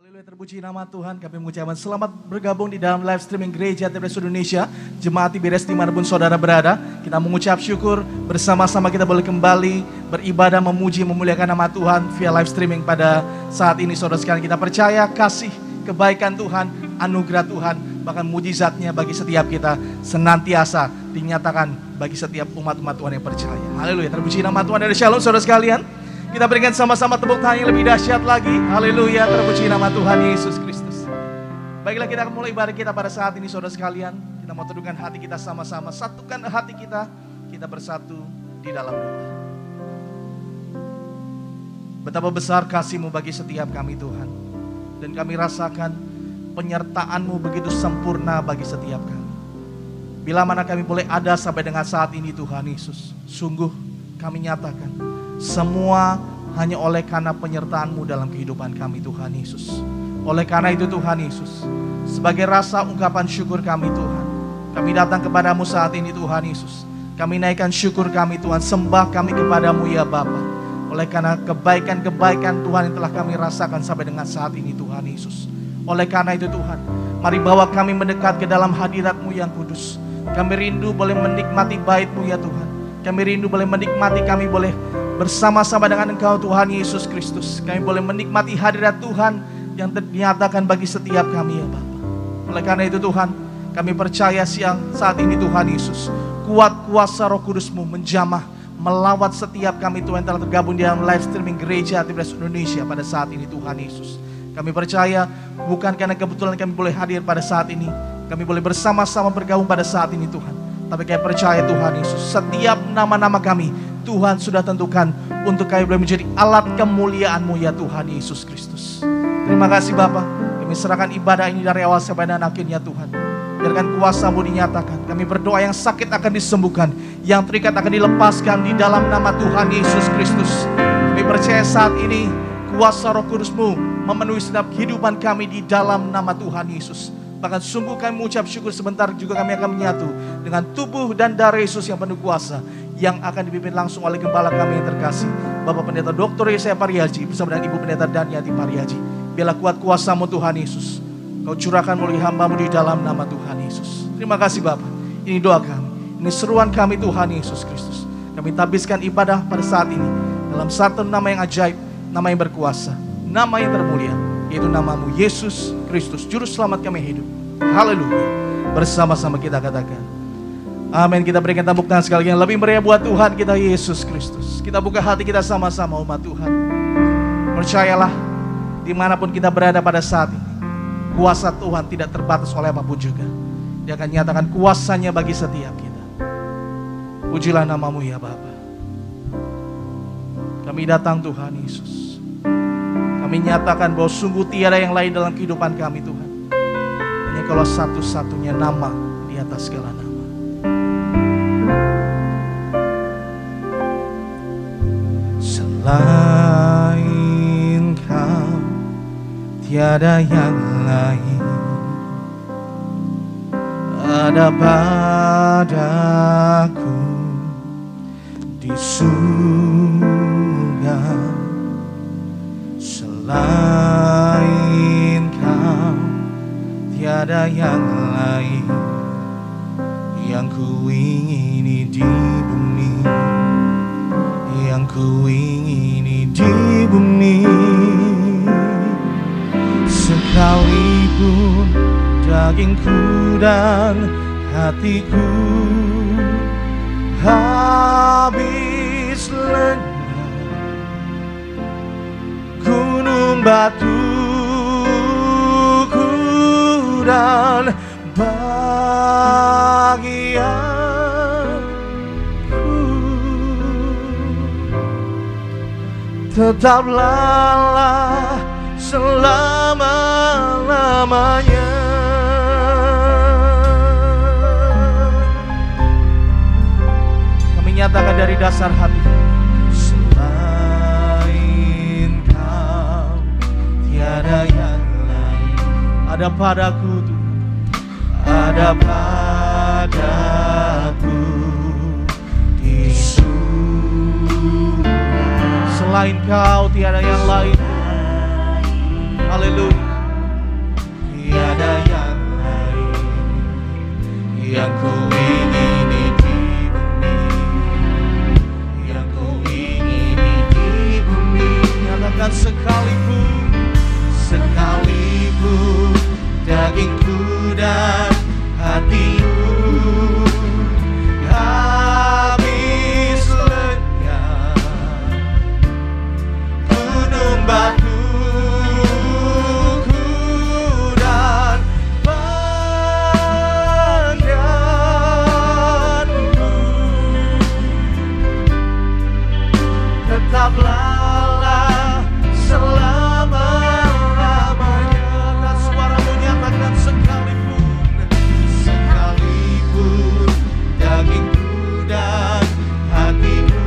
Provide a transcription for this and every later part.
Haleluya, terpuji nama Tuhan. Kami mengucapkan selamat bergabung di dalam live streaming Gereja TPS Indonesia, Jemaat IBRS dimanapun saudara berada. Kita mengucap syukur bersama-sama kita boleh kembali beribadah, memuji, memuliakan nama Tuhan via live streaming pada saat ini. Saudara sekalian, kita percaya kasih, kebaikan Tuhan, anugerah Tuhan, bahkan mujizatnya bagi setiap kita senantiasa dinyatakan bagi setiap umat-umat Tuhan yang percaya. Haleluya, terpuji nama Tuhan. Dari Shalom saudara sekalian. Kita berikan sama-sama tepuk tangan yang lebih dahsyat lagi. Haleluya, terpuji nama Tuhan Yesus Kristus. Baiklah, kita akan mulai ibadah kita pada saat ini saudara sekalian. Kita mau teduhkan hati kita sama-sama. Satukan hati kita, kita bersatu di dalam doa. Betapa besar kasih-Mu bagi setiap kami Tuhan. Dan kami rasakan penyertaan-Mu begitu sempurna bagi setiap kami. Bila mana kami boleh ada sampai dengan saat ini Tuhan Yesus, sungguh kami nyatakan semua hanya oleh karena penyertaan-Mu dalam kehidupan kami Tuhan Yesus. Oleh karena itu Tuhan Yesus, sebagai rasa ungkapan syukur kami Tuhan, kami datang kepadamu saat ini Tuhan Yesus. Kami naikkan syukur kami Tuhan, sembah kami kepadamu ya Bapa. Oleh karena kebaikan-kebaikan Tuhan yang telah kami rasakan sampai dengan saat ini Tuhan Yesus. Oleh karena itu Tuhan, mari bawa kami mendekat ke dalam hadirat-Mu yang kudus. Kami rindu boleh menikmati bait-Mu ya Tuhan. Kami rindu boleh menikmati, kami boleh bersama-sama dengan Engkau Tuhan Yesus Kristus. Kami boleh menikmati hadirat Tuhan yang dinyatakan bagi setiap kami ya Bapa. Oleh karena itu Tuhan, kami percaya saat ini Tuhan Yesus, kuat kuasa Roh Kudus-Mu menjamah, melawat setiap kami Tuhan yang telah tergabung di dalam live streaming Gereja TPS Indonesia pada saat ini Tuhan Yesus. Kami percaya bukan karena kebetulan kami boleh hadir pada saat ini, kami boleh bersama-sama bergabung pada saat ini Tuhan. Tapi kami percaya Tuhan Yesus, setiap nama-nama kami Tuhan sudah tentukan untuk kami boleh menjadi alat kemuliaan-Mu ya Tuhan Yesus Kristus. Terima kasih Bapa. Kami serahkan ibadah ini dari awal sampai dan akhirnya Tuhan. Biarkan kuasa-Mu dinyatakan. Kami berdoa yang sakit akan disembuhkan, yang terikat akan dilepaskan di dalam nama Tuhan Yesus Kristus. Kami percaya saat ini kuasa Roh Kudus-Mu memenuhi setiap kehidupan kami di dalam nama Tuhan Yesus. Bahkan sungguh kami mengucap syukur, sebentar juga kami akan menyatu dengan tubuh dan darah Yesus yang penuh kuasa, yang akan dipimpin langsung oleh gembala kami yang terkasih, Bapak Pendeta Dr. Yesaya Pariaji bersama dengan Ibu Pendeta Daniati Pariaji. Biarlah kuat kuasa-Mu Tuhan Yesus, Kau curahkan melalui hamba-Mu di dalam nama Tuhan Yesus. Terima kasih Bapak. Ini doa kami, ini seruan kami Tuhan Yesus Kristus. Kami tabiskan ibadah pada saat ini dalam satu nama yang ajaib, nama yang berkuasa, nama yang termulia, yaitu nama-Mu Yesus Kristus, Juru Selamat kami hidup. Haleluya. Bersama-sama kita katakan amin. Kita berikan tepuk tangan sekali lagi yang lebih meriah buat Tuhan kita Yesus Kristus. Kita buka hati kita sama-sama umat Tuhan. Percayalah, dimanapun kita berada pada saat ini, kuasa Tuhan tidak terbatas oleh apapun juga. Dia akan nyatakan kuasanya bagi setiap kita. Pujilah nama-Mu ya Bapa. Kami datang Tuhan Yesus. Kami nyatakan bahwa sungguh tiada yang lain dalam kehidupan kami Tuhan. Hanya kalau satu-satunya nama di atas segala nama. Selain Kau tiada yang lain. Ada padaku di surga. Selain Kau tiada yang lain. Yang ku ingini di bumi, yang ku ingini di bumi. Sekalipun dagingku dan hatiku habis lenyap, gunung batuku dan bagianku tetaplah selama-lamanya. Kami nyatakan dari dasar hati, selain Kau tiada yang lain. Ada padaku Tuhan, ada padaku di surga. Selain Kau tiada yang lain. Haleluya. tiada yang lain yang ku ingini di bumi, yang ku ingini di bumi. Nyatakan sekalipun dagingku dan hatiku habis lenyap, gunung batuku dan badanku tetaplah selama-lamanya. Dan suaramu nyatakan sekalipun dagingku dan hatiku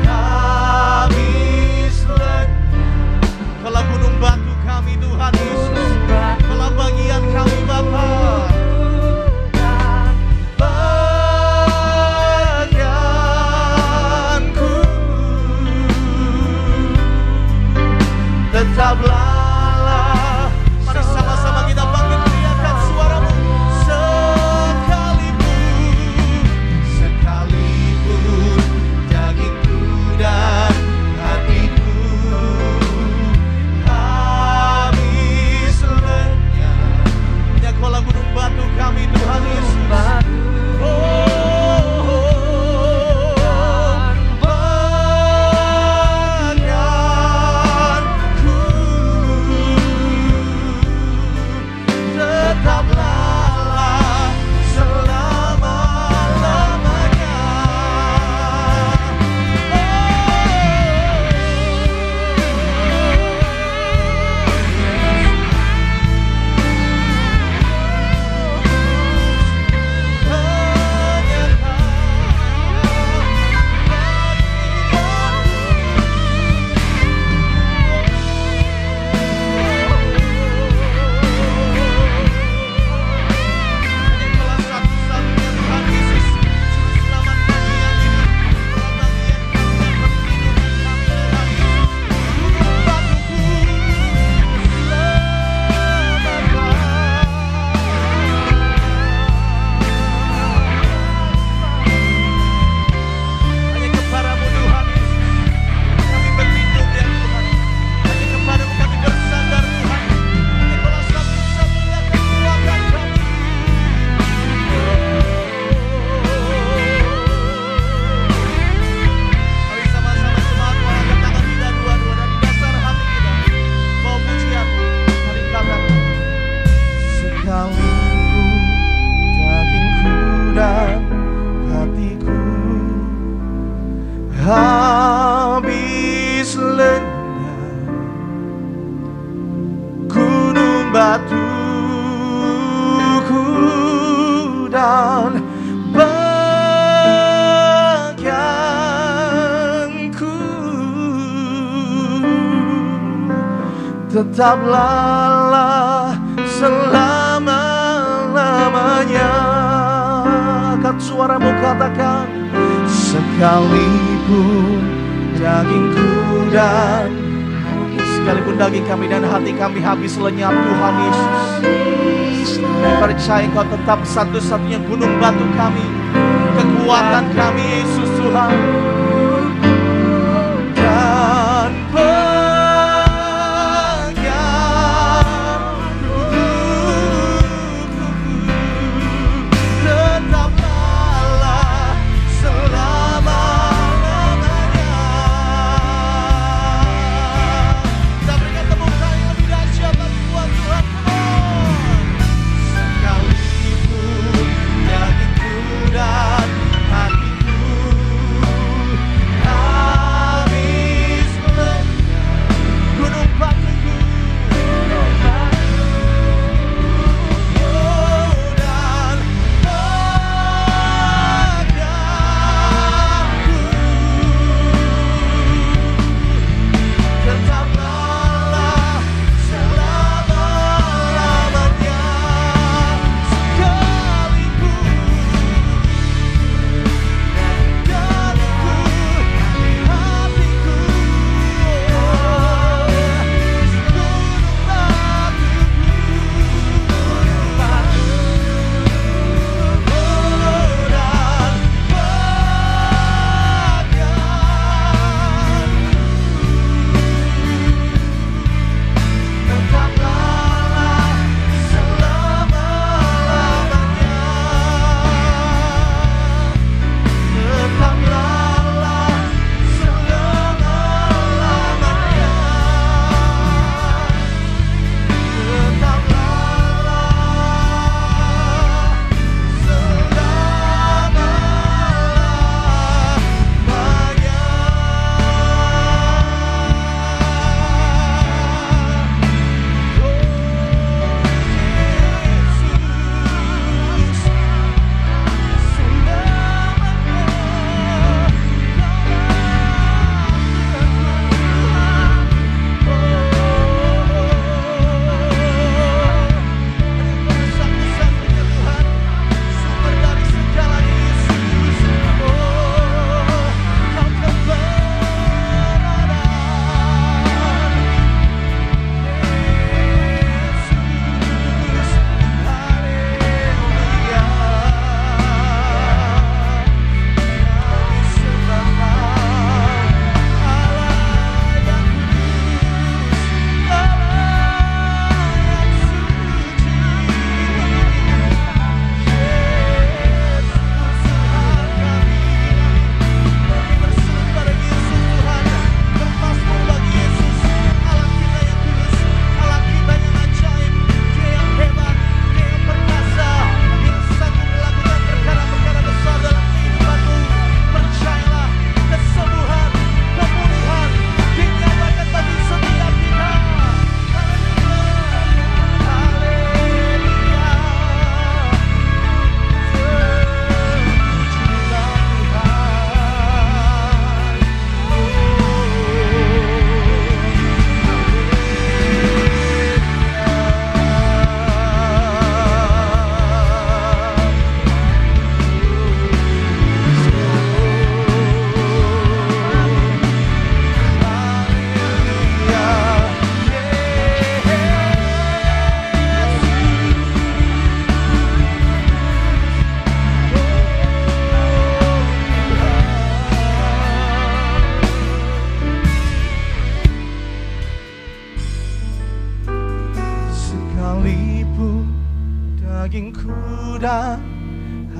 habis lenyap. Kalau gunung batu kami Tuhan Yesus, kalau bagian kami Bapa, bagianku tetaplah. Mari sama-sama kita bangkit teriakan suaramu. Sekalipun dagingku dan hatiku habis lenyap. Ya kolam gunung batu kami Tuhan Yesus. Tetaplah selama-lamanya. Habis lenyap, gunung batuku dan bagianku tetaplah selama-lamanya. Angkat suaramu katakan, sekalipun dagingku dan sekalipun daging kami dan hati kami habis lenyap Tuhan Yesus, percaya Engkau tetap satu-satunya gunung batu kami, kekuatan kami Yesus Tuhan. Dan sekalipun dagingku dan hatiku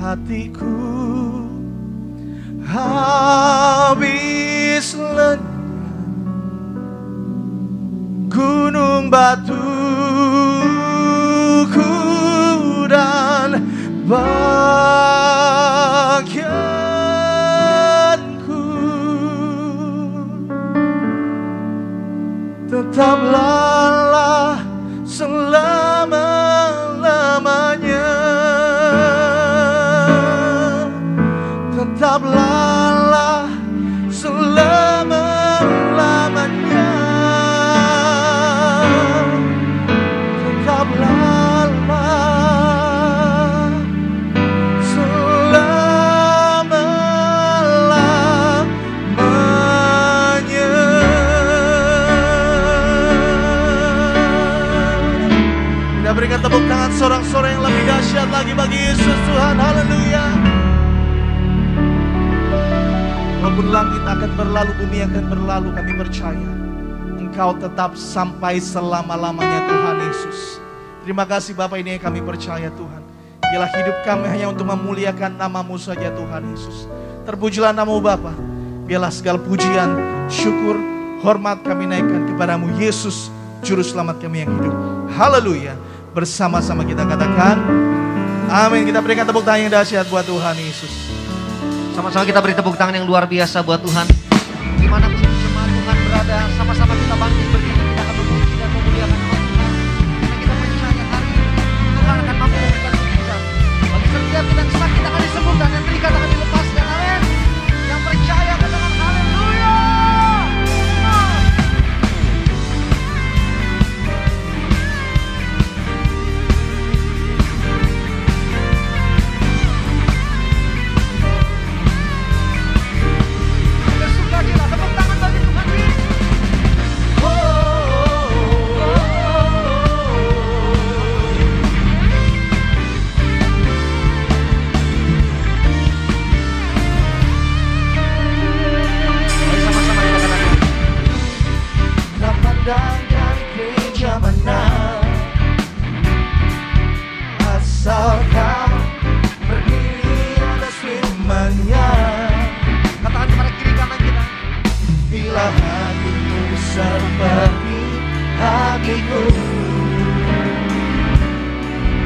hatiku habis lenyap, gunung batuku dan bagianku tetap lelah selama-lamanya, tetap lelah selama-lamanya, tetap lelah selama-lamanya. Kita berikan tepuk tangan sorak-sorai yang lebih dahsyat lagi bagi Yesus Tuhan. Haleluya. Walaupun langit akan berlalu, bumi akan berlalu, kami percaya Engkau tetap sampai selama-lamanya Tuhan Yesus. Terima kasih Bapa, ini yang kami percaya Tuhan. Biarlah hidup kami hanya untuk memuliakan nama-Mu saja Tuhan Yesus. Terpujilah nama-Mu Bapa. Biarlah segala pujian, syukur, hormat kami naikkan kepadamu Yesus, Juru Selamat kami yang hidup. Haleluya. Bersama-sama kita katakan amin. Kita berikan tepuk tangan yang dahsyat buat Tuhan Yesus. Sama-sama kita beri tepuk tangan yang luar biasa buat Tuhan. Dimanapun jemaat Tuhan berada, sama-sama kita bangkit berdiri, kita akan memuji dan memuliakan nama Tuhan. Karena kita percaya hari ini Tuhan akan mampu memberikan mujizat. Bagi setiap kita yang sakit akan disembuhkan, yang terikat akan dilepaskan. Amin. Yang percaya katakan haleluya. Asal kau berdiri atas firman-Nya. Katakan kepada kiri kanan kita. Bila hatimu seperti hatiku,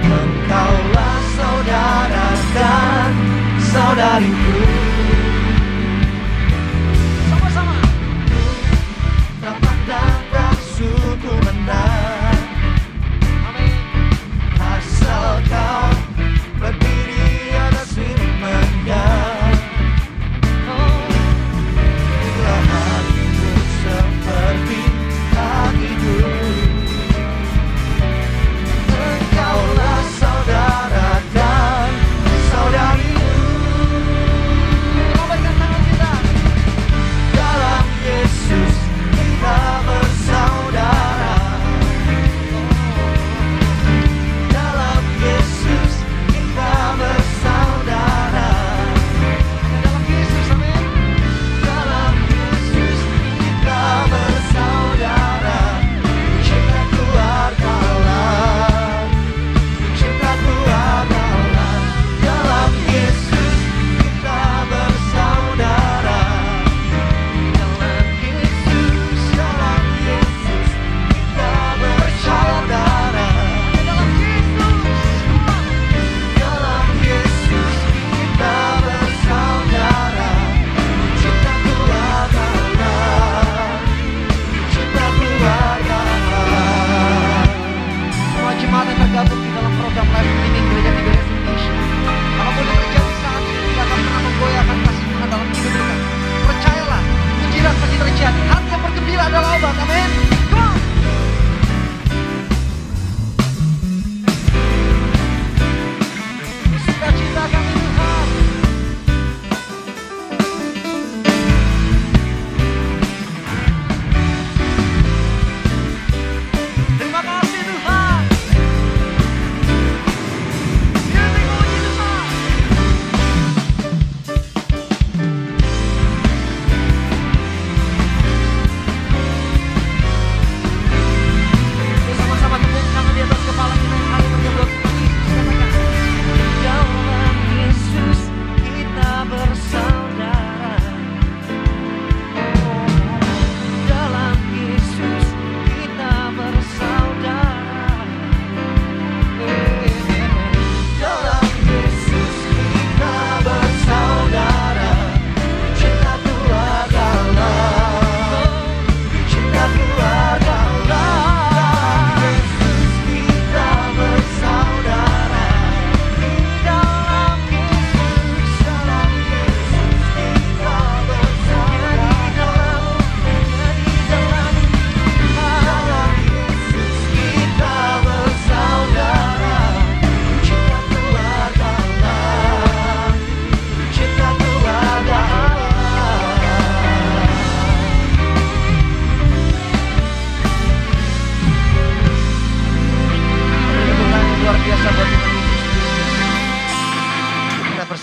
engkaulah saudara dan saudariku. Sama-sama. Tak pandang suku menang. Asal kau berdiri atas firman-Nya. Bila hatimu seperti hatiku, engkaulah saudara dan saudariku.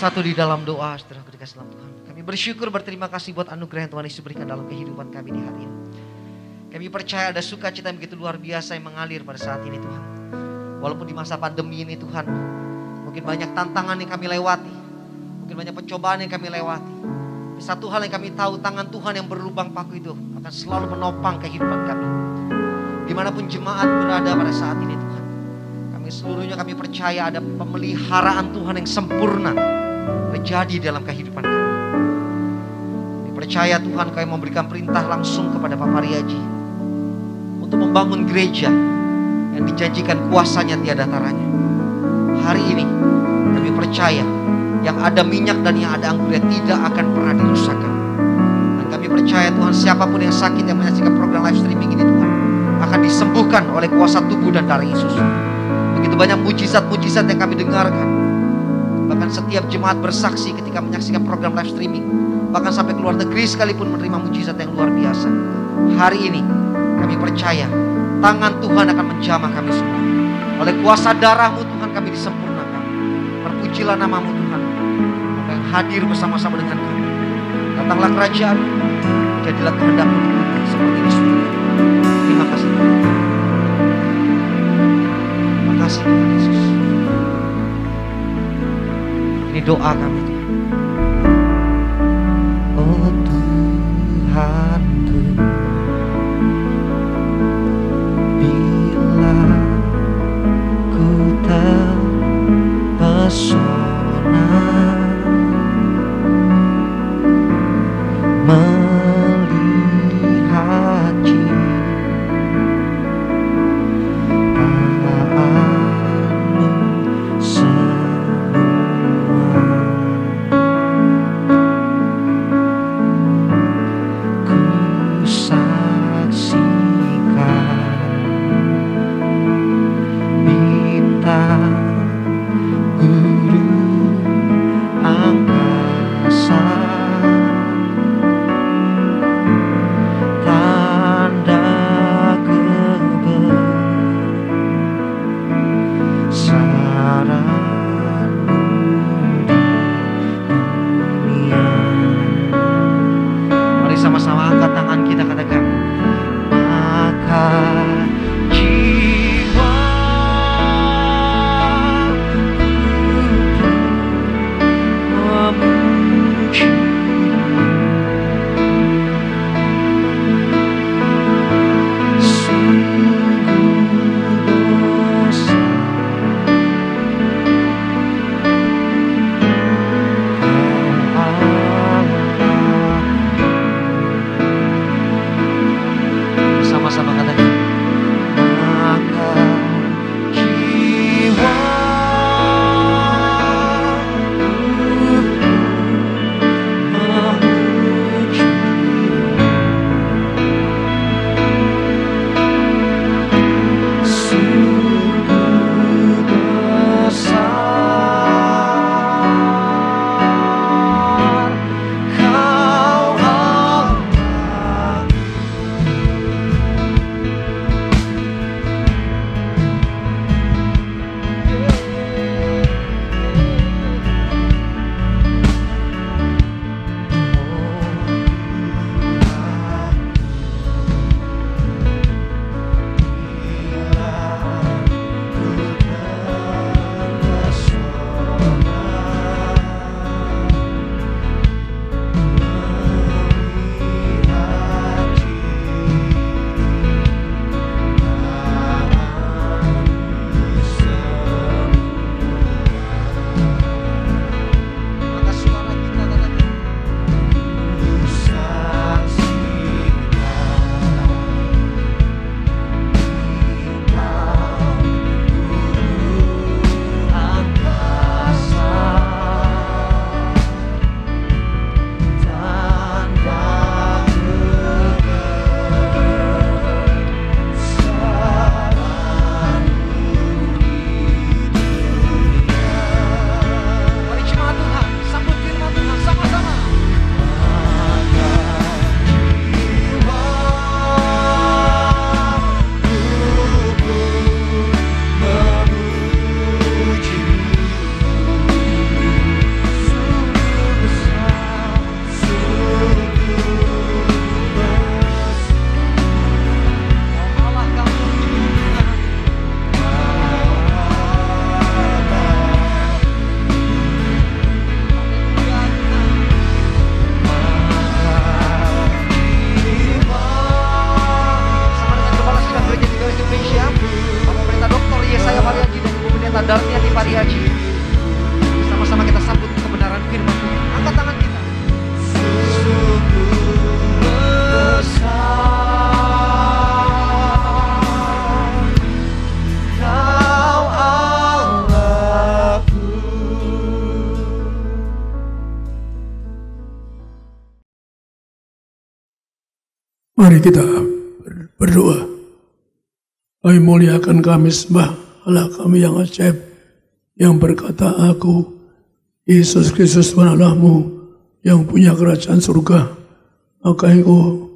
bersatu di dalam doa, saudara dikasih dalam Tuhan. Kami bersyukur, berterima kasih buat anugerah yang Tuhan Yesus berikan dalam kehidupan kami di hari ini. Kami percaya ada sukacita yang begitu luar biasa yang mengalir pada saat ini Tuhan. Walaupun di masa pandemi ini Tuhan, mungkin banyak tantangan yang kami lewati, mungkin banyak pencobaan yang kami lewati. Satu hal yang kami tahu, tangan Tuhan yang berlubang paku itu akan selalu menopang kehidupan kami. Dimanapun jemaat berada pada saat ini Tuhan, kami seluruhnya kami percaya ada pemeliharaan Tuhan yang sempurna terjadi dalam kehidupan kami. Kami percaya Tuhan Kau yang memberikan perintah langsung kepada Pak Pariaji untuk membangun gereja yang dijanjikan kuasanya tiada taranya. Hari ini kami percaya yang ada minyak dan yang ada anggurnya tidak akan pernah dirusakkan. Dan kami percaya Tuhan, siapapun yang sakit yang menyaksikan program live streaming ini Tuhan akan disembuhkan oleh kuasa tubuh dan darah Yesus. Begitu banyak mujizat-mujizat yang kami dengarkan. Bahkan setiap jemaat bersaksi ketika menyaksikan program live streaming. Bahkan sampai ke luar negeri sekalipun menerima mujizat yang luar biasa. Hari ini kami percaya tangan Tuhan akan menjamah kami semua. Oleh kuasa darah-Mu Tuhan kami disempurnakan. Terpujilah nama-Mu Tuhan, Bapa yang hadir bersama-sama dengan kami. Datanglah kerajaan, jadilah kehendak-Mu di bumi seperti di surga. Terima kasih Tuhan. Terima kasih Tuhan Yesus. Ini doa kami Tuhan. Oh Tuhanku, bila ku terpesona melihat ciptaan-Mu semua, ku saksikan bintang guru angkasa, tanda kebesaran-Mu di dunia. Mari sama-sama angkat tangan kita, katakan, maka jiwa memuji, sungguh dosa Kau Allah. Mari kita berdoa. Kami muliakan, kami sembah Allah kami yang ajaib, yang berkata, Aku Yesus Kristus Tuhan Allahmu yang punya kerajaan surga. Maka Engkau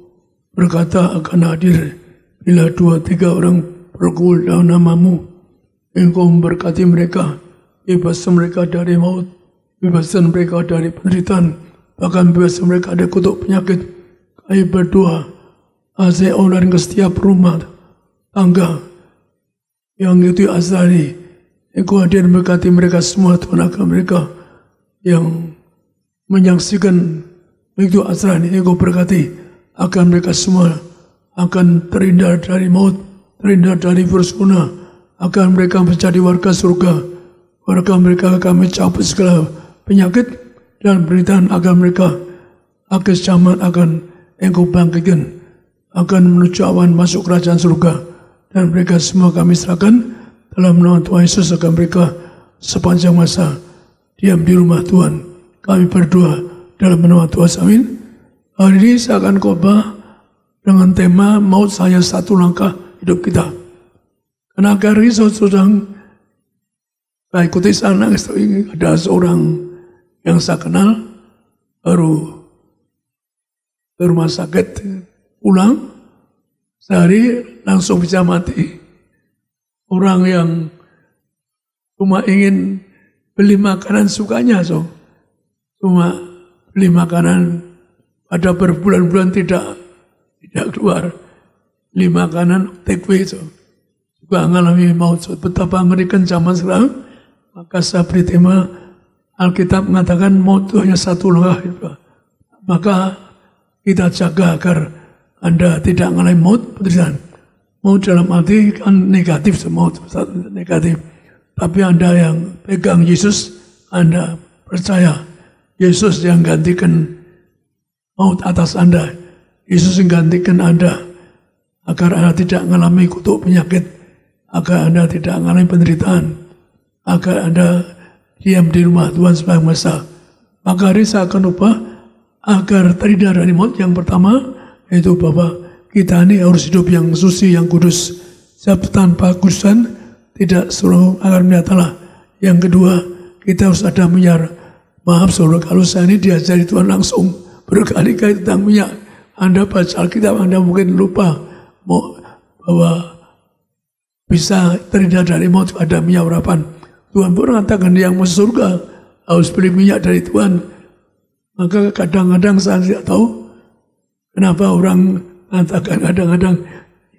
berkata akan hadir bila 2-3 orang berkumpul dalam namamu. Engkau memberkati mereka, bebaskan mereka dari maut, bebaskan mereka dari penderitaan, bahkan bebaskan mereka dari kutuk penyakit. Kami berdoa, Azai online ke setiap rumah tangga yang itu asali. Engkau hadir memberkati mereka semua, Tuhan, akan mereka yang menyaksikan itu asali. Engkau berkati akan mereka semua, akan terhindar dari maut, terhindar dari virus corona, akan mereka menjadi warga surga. Warga mereka akan mencabut segala penyakit dan penderitaan, akan mereka akan zaman akan Engkau bangkitkan, akan menuju awan masuk kerajaan surga. Dan mereka semua kami serahkan dalam nama Tuhan Yesus, akan mereka sepanjang masa diam di rumah Tuhan. Kami berdoa dalam nama Tuhan. Amin. Hari ini saya akan khotbah dengan tema maut hanya satu langkah hidup kita. Karena hari ini sedang saya ikuti sana, ada seorang yang saya kenal baru ke rumah sakit pulang, sehari langsung bisa mati. Orang yang cuma ingin beli makanan sukanya, cuma beli makanan, ada berbulan-bulan tidak keluar, beli makanan take away, juga mengalami maut. Betapa mengerikan zaman sekarang. Maka saya beri tema, Alkitab mengatakan maut itu hanya satu langkah. Maka kita jaga agar Anda tidak mengalami maut, penderitaan. Maut dalam arti kan negatif, maut negatif. Tapi Anda yang pegang Yesus, Anda percaya Yesus yang gantikan maut atas Anda. Yesus yang gantikan Anda agar Anda tidak mengalami kutuk penyakit, agar Anda tidak mengalami penderitaan, agar Anda diam di rumah Tuhan sepanjang masa. Maka hari saya akan ubah agar terhindar dari maut. Yang pertama yaitu bahwa kita ini harus hidup yang suci, yang kudus. Sebab tanpa kudusan tidak seluruh akan melihat Allah. Yang kedua, kita harus ada minyak. Maaf saudara, kalau saya ini diajari Tuhan langsung berkali-kali tentang minyak. Anda baca Alkitab, Anda mungkin lupa bahwa bisa terhindar dari maut ada minyak urapan. Tuhan pun mengatakan yang masuk surga harus beli minyak dari Tuhan. Maka kadang-kadang saya tidak tahu kenapa orang mengatakan kadang-kadang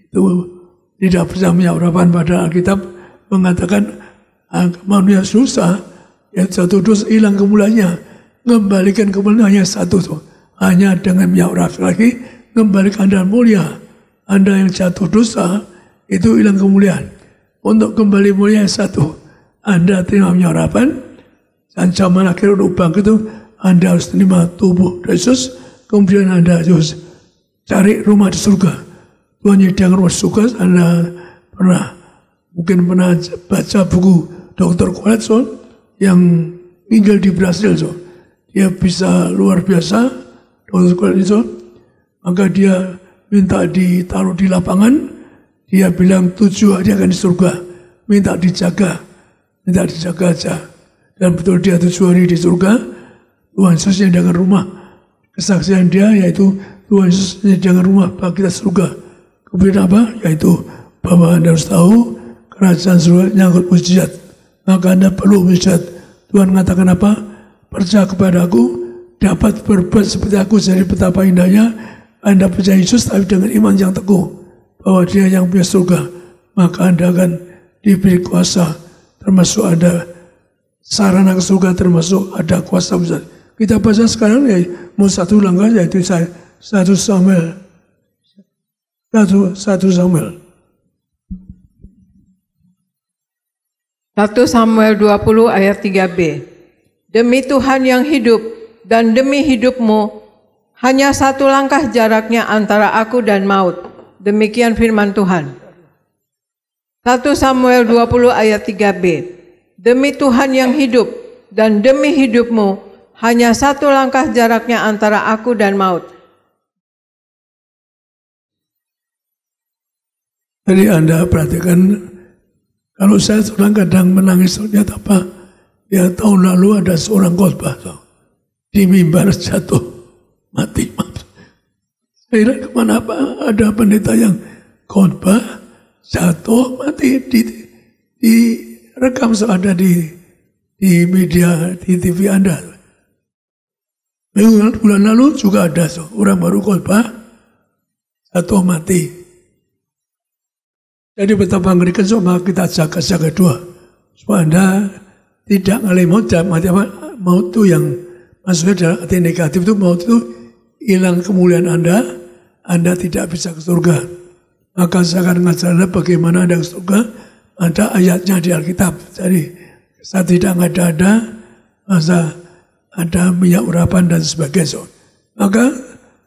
itu tidak bisa minyak urapan, padahal Alkitab mengatakan manusia susah, yang satu dosa hilang kemuliaannya, kembalikan kemuliaan hanya satu, hanya dengan minyak urapan lagi kembalikan Anda mulia. Anda yang jatuh dosa itu hilang kemuliaan. Untuk kembali mulia satu, Anda terima minyak urapan, dan zaman akhir lubang itu Anda harus terima tubuh Yesus, kemudian Anda harus cari rumah di surga. Tuhan nyediakan rumah di surga. Anda mungkin pernah baca buku Dr. Coleson yang tinggal di Brasil. Dia bisa luar biasa, Dr. Coleson. Maka dia minta ditaruh di lapangan. Dia bilang 7 hari akan di surga. Minta dijaga aja. Dan betul dia 7 hari di surga. Tuhan Yesus menyediakan rumah. Kesaksian dia yaitu Tuhan Yesus menyediakan rumah bagi kita surga. Kemudian apa? Yaitu bahwa Anda harus tahu kerajaan surga nyangkut mujizat. Maka Anda perlu mujizat. Tuhan mengatakan apa? Percaya kepada aku, dapat berbuat seperti aku. Jadi betapa indahnya Anda percaya Yesus tapi dengan iman yang teguh bahwa dia yang punya surga. Maka Anda akan diberi kuasa, termasuk ada sarana ke surga, termasuk ada kuasa besar. Kita baca sekarang ya, mau satu langkah yaitu 1 Samuel 1 Samuel 20 ayat 3b. Demi Tuhan yang hidup dan demi hidupmu, hanya satu langkah jaraknya antara aku dan maut. Demikian firman Tuhan. 1 Samuel 20 ayat 3b. Demi Tuhan yang hidup dan demi hidupmu, hanya satu langkah jaraknya antara aku dan maut. Jadi Anda perhatikan, kalau saya kadang menangis, lihat apa? Ya tahun lalu ada seorang khotbah di mimbar jatuh mati. Saya kira kemana apa ada pendeta yang khotbah jatuh mati di rekam ada di media di TV Anda. Bulan lalu juga ada orang baru khotbah jatuh mati. Jadi betapa ngerikan maka kita jaga dua supaya Anda tidak ngalih maut itu yang maksudnya dalam arti negatif itu, maut itu hilang kemuliaan Anda tidak bisa ke surga. Maka saya akan mengajar Anda bagaimana Anda ke surga. Ada ayatnya di Alkitab. Jadi saat tidak ada masa ada minyak urapan dan sebagainya. Maka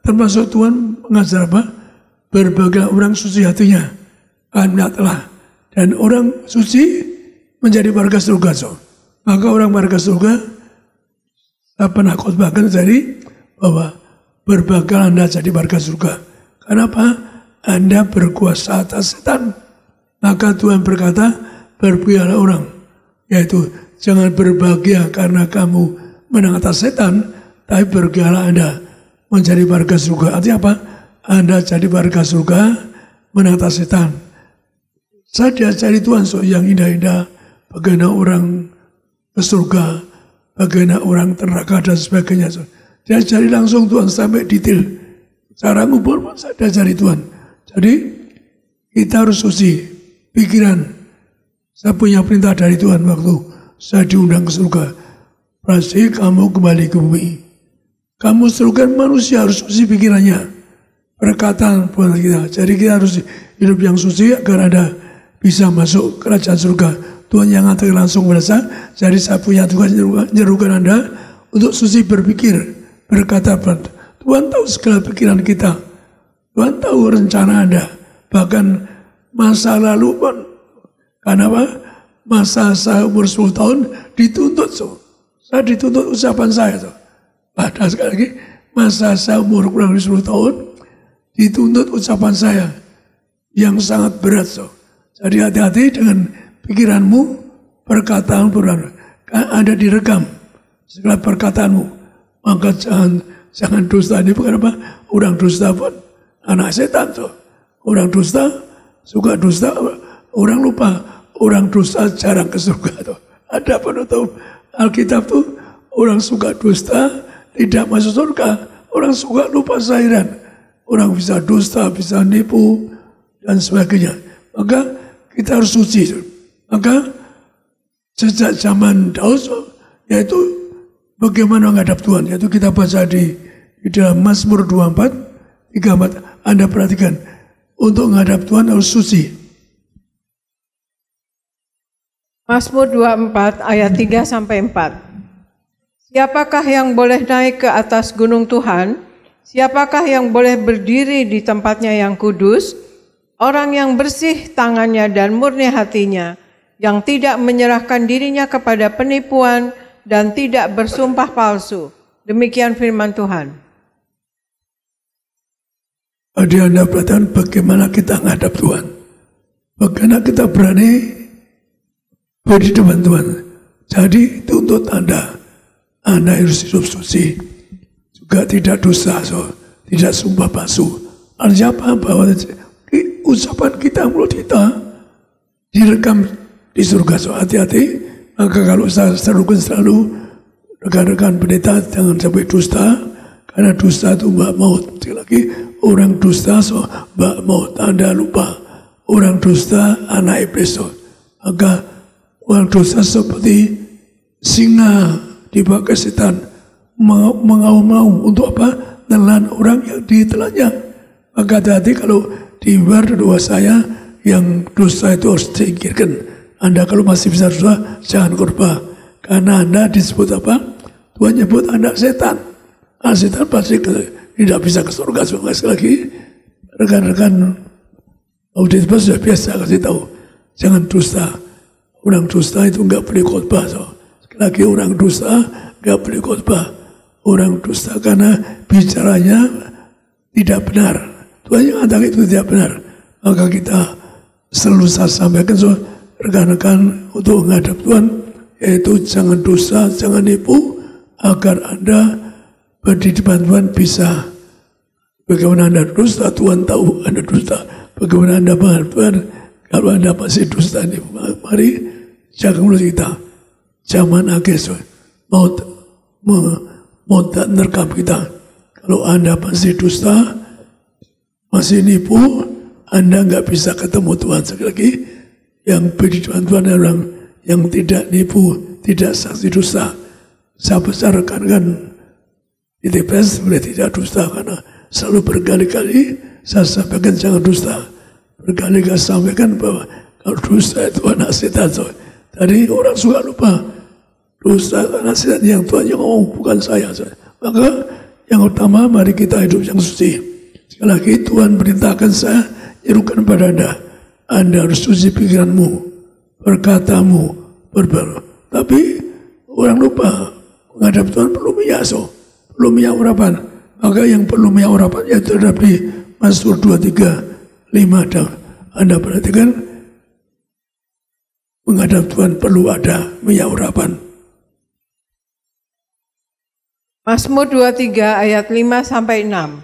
termasuk Tuhan mengajar apa? Berbagai orang suci hatinya karena telah, dan orang suci menjadi warga surga. Maka orang warga surga, saya pernah khotbahkan jadi bahwa berbagai Anda jadi warga surga. Kenapa? Anda berkuasa atas setan. Maka Tuhan berkata, berbahagialah orang, yaitu jangan berbahagia karena kamu menang atas setan, tapi berbahagialah Anda menjadi warga surga. Artinya apa? Anda jadi warga surga menang atas setan. Saya diajari Tuhan yang indah-indah, bagaimana orang ke surga, bagaimana orang neraka dan sebagainya. Diajari langsung Tuhan sampai detail. Cara ngubur pun saya diajari Tuhan. Jadi kita harus suci pikiran. Saya punya perintah dari Tuhan waktu saya diundang ke surga. Pasti kamu kembali ke bumi. Kamu surga manusia harus suci pikirannya. Perkataan buat kita. Jadi kita harus hidup yang suci agar ada bisa masuk kerajaan surga. Tuhan yang ngatur langsung kepada saya. Jadi saya punya tugas menyerukan Anda untuk suci berpikir, berkata. Tuhan tahu segala pikiran kita. Tuhan tahu rencana Anda. Bahkan masa lalu pun. Karena apa? Masa saya umur 10 tahun dituntut. Saya dituntut ucapan saya. Padahal sekali lagi, masa saya umur kurang lebih 10 tahun dituntut ucapan saya yang sangat berat. Jadi hati-hati dengan pikiranmu, perkataan ada direkam segala perkataanmu. Maka jangan dusta. Ini bukan apa? Orang dusta pun anak setan tuh. Orang dusta suka dusta. Orang lupa. Orang dusta jarang ke surga tuh. Ada penutup Alkitab tuh, orang suka dusta tidak masuk surga. Orang suka lupa sahiran. Orang bisa dusta, bisa nipu dan sebagainya. Maka kita harus suci. Maka sejak zaman Daud, yaitu bagaimana menghadap Tuhan. Yaitu kita baca di dalam Mazmur 24, 34. Anda perhatikan, untuk menghadap Tuhan harus suci. Mazmur 24 ayat 3-4. Siapakah yang boleh naik ke atas gunung Tuhan? Siapakah yang boleh berdiri di tempatnya yang kudus? Orang yang bersih tangannya dan murni hatinya, yang tidak menyerahkan dirinya kepada penipuan dan tidak bersumpah palsu. Demikian firman Tuhan. Jadi Anda perhatikan bagaimana kita menghadap Tuhan. Bagaimana kita berani berdiri di depan Tuhan. Jadi tuntut Anda harus hidup suci. Juga tidak dosa, tidak sumpah palsu. Artinya apa? Bahwa ucapan kita, mulut kita direkam di surga. Hati-hati. Maka kalau saya serukan selalu rekan-rekan pendeta jangan sampai dusta, karena dusta itu mbak maut. Sekali lagi, orang dusta mbak maut. Anda lupa, orang dusta anak iblis. Maka orang dusta seperti singa dipakai setan, mengaum-ngaum untuk apa? Menelan orang yang ditelannya. Maka hati-hati kalau di luar doa saya yang dosa itu harus disingkirkan. Anda kalau masih bisa dosa, jangan khotbah. Karena Anda disebut apa? Tuhan nyebut Anda setan. Setan pasti tidak bisa ke surga. Sekali lagi, rekan-rekan audit sudah biasa kasih tahu. Jangan dusta. Orang dusta itu enggak boleh khotbah. Sekali lagi, orang dusta enggak boleh khotbah. Orang dusta karena bicaranya tidak benar. Tuhan yang katakan itu tidak benar. Maka kita selalu saya sampaikan rekan-rekan untuk menghadap Tuhan, yaitu jangan dosa, jangan nipu, agar Anda di depan Tuhan bisa. Bagaimana Anda dusta, Tuhan tahu Anda dusta. Bagaimana Anda Tuhan, kalau Anda masih dusta, mari jaga mulut kita. Zaman akhir mau menerkam kita. Kalau Anda masih dusta, masih nipu, Anda nggak bisa ketemu Tuhan. Sekali lagi, yang beri Tuhan orang yang tidak nipu, tidak saksi dusta. Saya besarkan di TPS sebenarnya tidak dusta, karena selalu berkali-kali saya sampaikan jangan dusta. Berkali-kali sampaikan bahwa kalau dusta itu anak setan. Tadi orang suka lupa, dusta anak setan yang Tuhan yang ngomong, bukan saya. Maka yang utama, mari kita hidup yang suci. Sekali lagi Tuhan perintahkan saya, nyerukan pada Anda harus suci pikiranmu, berkatamu, berbaru. Tapi orang lupa, menghadap Tuhan perlu miyaso, perlu minyak urapan. Maka yang perlu minyak urapan yaitu terdapat di Mazmur 23:5. Anda perhatikan, menghadap Tuhan perlu ada minyak urapan. Mazmur 23 ayat 5-6.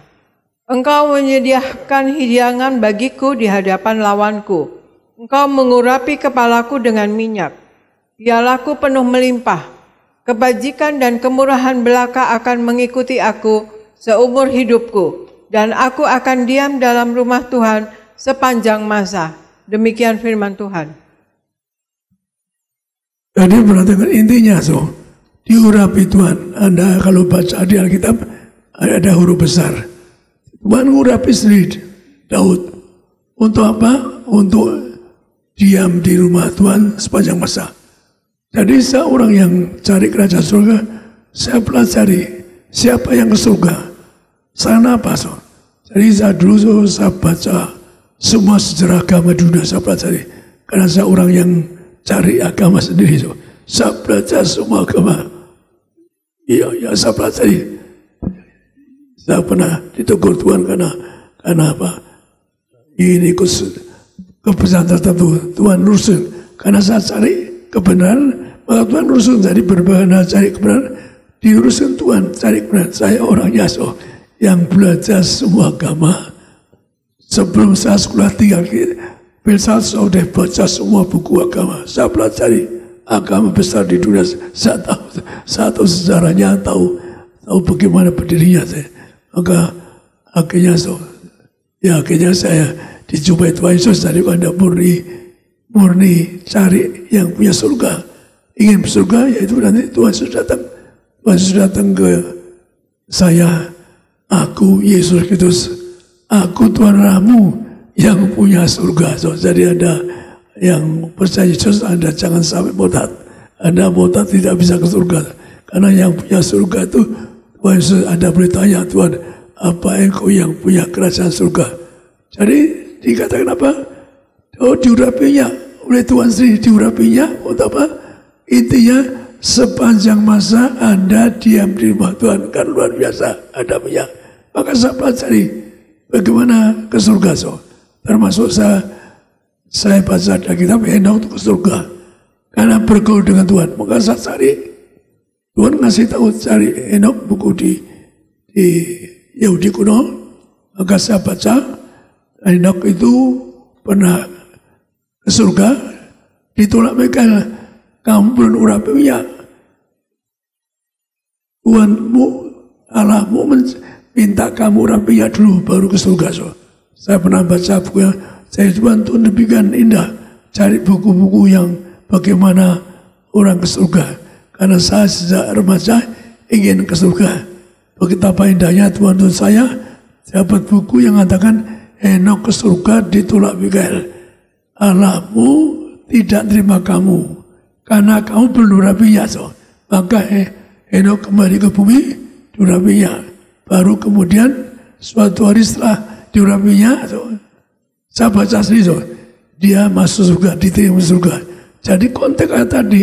Engkau menyediakan hidangan bagiku di hadapan lawanku. Engkau mengurapi kepalaku dengan minyak. Pialaku penuh melimpah. Kebajikan dan kemurahan belaka akan mengikuti aku seumur hidupku. Dan aku akan diam dalam rumah Tuhan sepanjang masa. Demikian firman Tuhan. Jadi perhatikan intinya, diurapi Tuhan. Anda kalau baca di Alkitab ada huruf besar. Tuhan mengurapi sendiri Daud. Untuk apa? Untuk diam di rumah Tuhan sepanjang masa. Jadi seorang yang cari kerajaan surga, saya pelajari siapa yang ke surga. Sana apa? Jadi saya dulu saya baca semua sejarah agama dunia, saya pelajari. Karena saya orang yang cari agama sendiri. Saya belajar semua agama. Iya, saya pelajari. Saya pernah ditegur Tuhan karena apa? Ini kebenaran tertentu. Tuhan lurusin. Karena saya cari kebenaran, maka Tuhan lurusin. Jadi berbahana cari kebenaran, diurusin Tuhan cari kebenaran. Saya orangnya yang belajar semua agama. Sebelum saya sekolah 3 saya sudah baca semua buku agama. Saya pelajari agama besar di dunia. Saya tahu sejarahnya, tahu bagaimana berdirinya saya. Maka akhirnya saya dijumpai Tuhan Yesus dari Anda murni cari yang punya surga, ingin surga, yaitu nanti Tuhan Yesus datang. Tuhan Yesus datang ke saya, aku Yesus Kristus, aku Tuhan Rahmu yang punya surga. Jadi Anda yang percaya Yesus, Anda jangan sampai botat. Anda botat tidak bisa ke surga, karena yang punya surga itu Tuhan Yesus. Anda boleh tanya Tuhan, apa engkau yang punya kerajaan surga? Jadi dikatakan apa? Diurapinya oleh Tuhan sendiri, diurapinya untuk apa? Intinya sepanjang masa Anda diam di rumah Tuhan, kan luar biasa ada minyak. Maka saya pelajari bagaimana ke surga. Termasuk saya baca dari kitab Henok ke surga karena bergaul dengan Tuhan. Maka saya cari. Tuhan ngasih tahu cari Henok, buku di Yahudi kuno. Maka saya baca Henok itu pernah ke surga, ditolak Mikael, kamu belum urapi minyak. Tuhanmu, Allahmu minta kamu urapi minyak dulu baru ke surga. Saya pernah baca buku yang saya Tuhan demikian indah, cari buku-buku yang bagaimana orang ke surga. Karena saya sejak remaja ingin ke surga. Betapa indahnya Tuhan saya dapat buku yang mengatakan Henok ke surga ditolak Mikael. Allahmu tidak terima kamu karena kamu belum urapinya. Maka Henok kembali ke bumi, diurapinya. Baru kemudian suatu hari setelah diurapinya, saya baca sendiri, dia masuk surga, diterima surga. Jadi konteks ayat tadi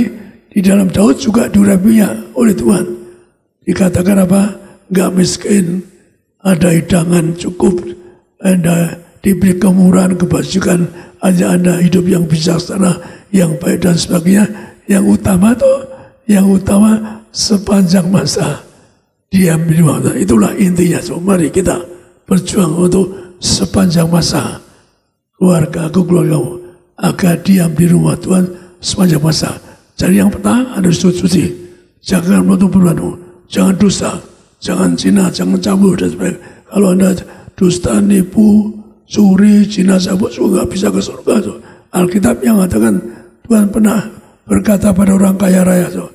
di dalam Daud juga diurapinya oleh Tuhan. Dikatakan apa? Gak miskin, ada hidangan cukup, ada diberi kemurahan, kebajikan, hanya Anda hidup yang bijaksana, yang baik dan sebagainya. Yang utama sepanjang masa diam di rumah Tuhan. Itulah intinya. So, mari kita berjuang untuk sepanjang masa keluargamu agar diam di rumah Tuhan sepanjang masa. Jadi yang pertama harus suci, jangan menuduh, jangan dusta, jangan zina, jangan cabul dan sebagainya. Kalau Anda dusta, nipu, curi, zina, cabul, juga bisa ke surga. So, Alkitab yang mengatakan Tuhan pernah berkata pada orang kaya raya, so,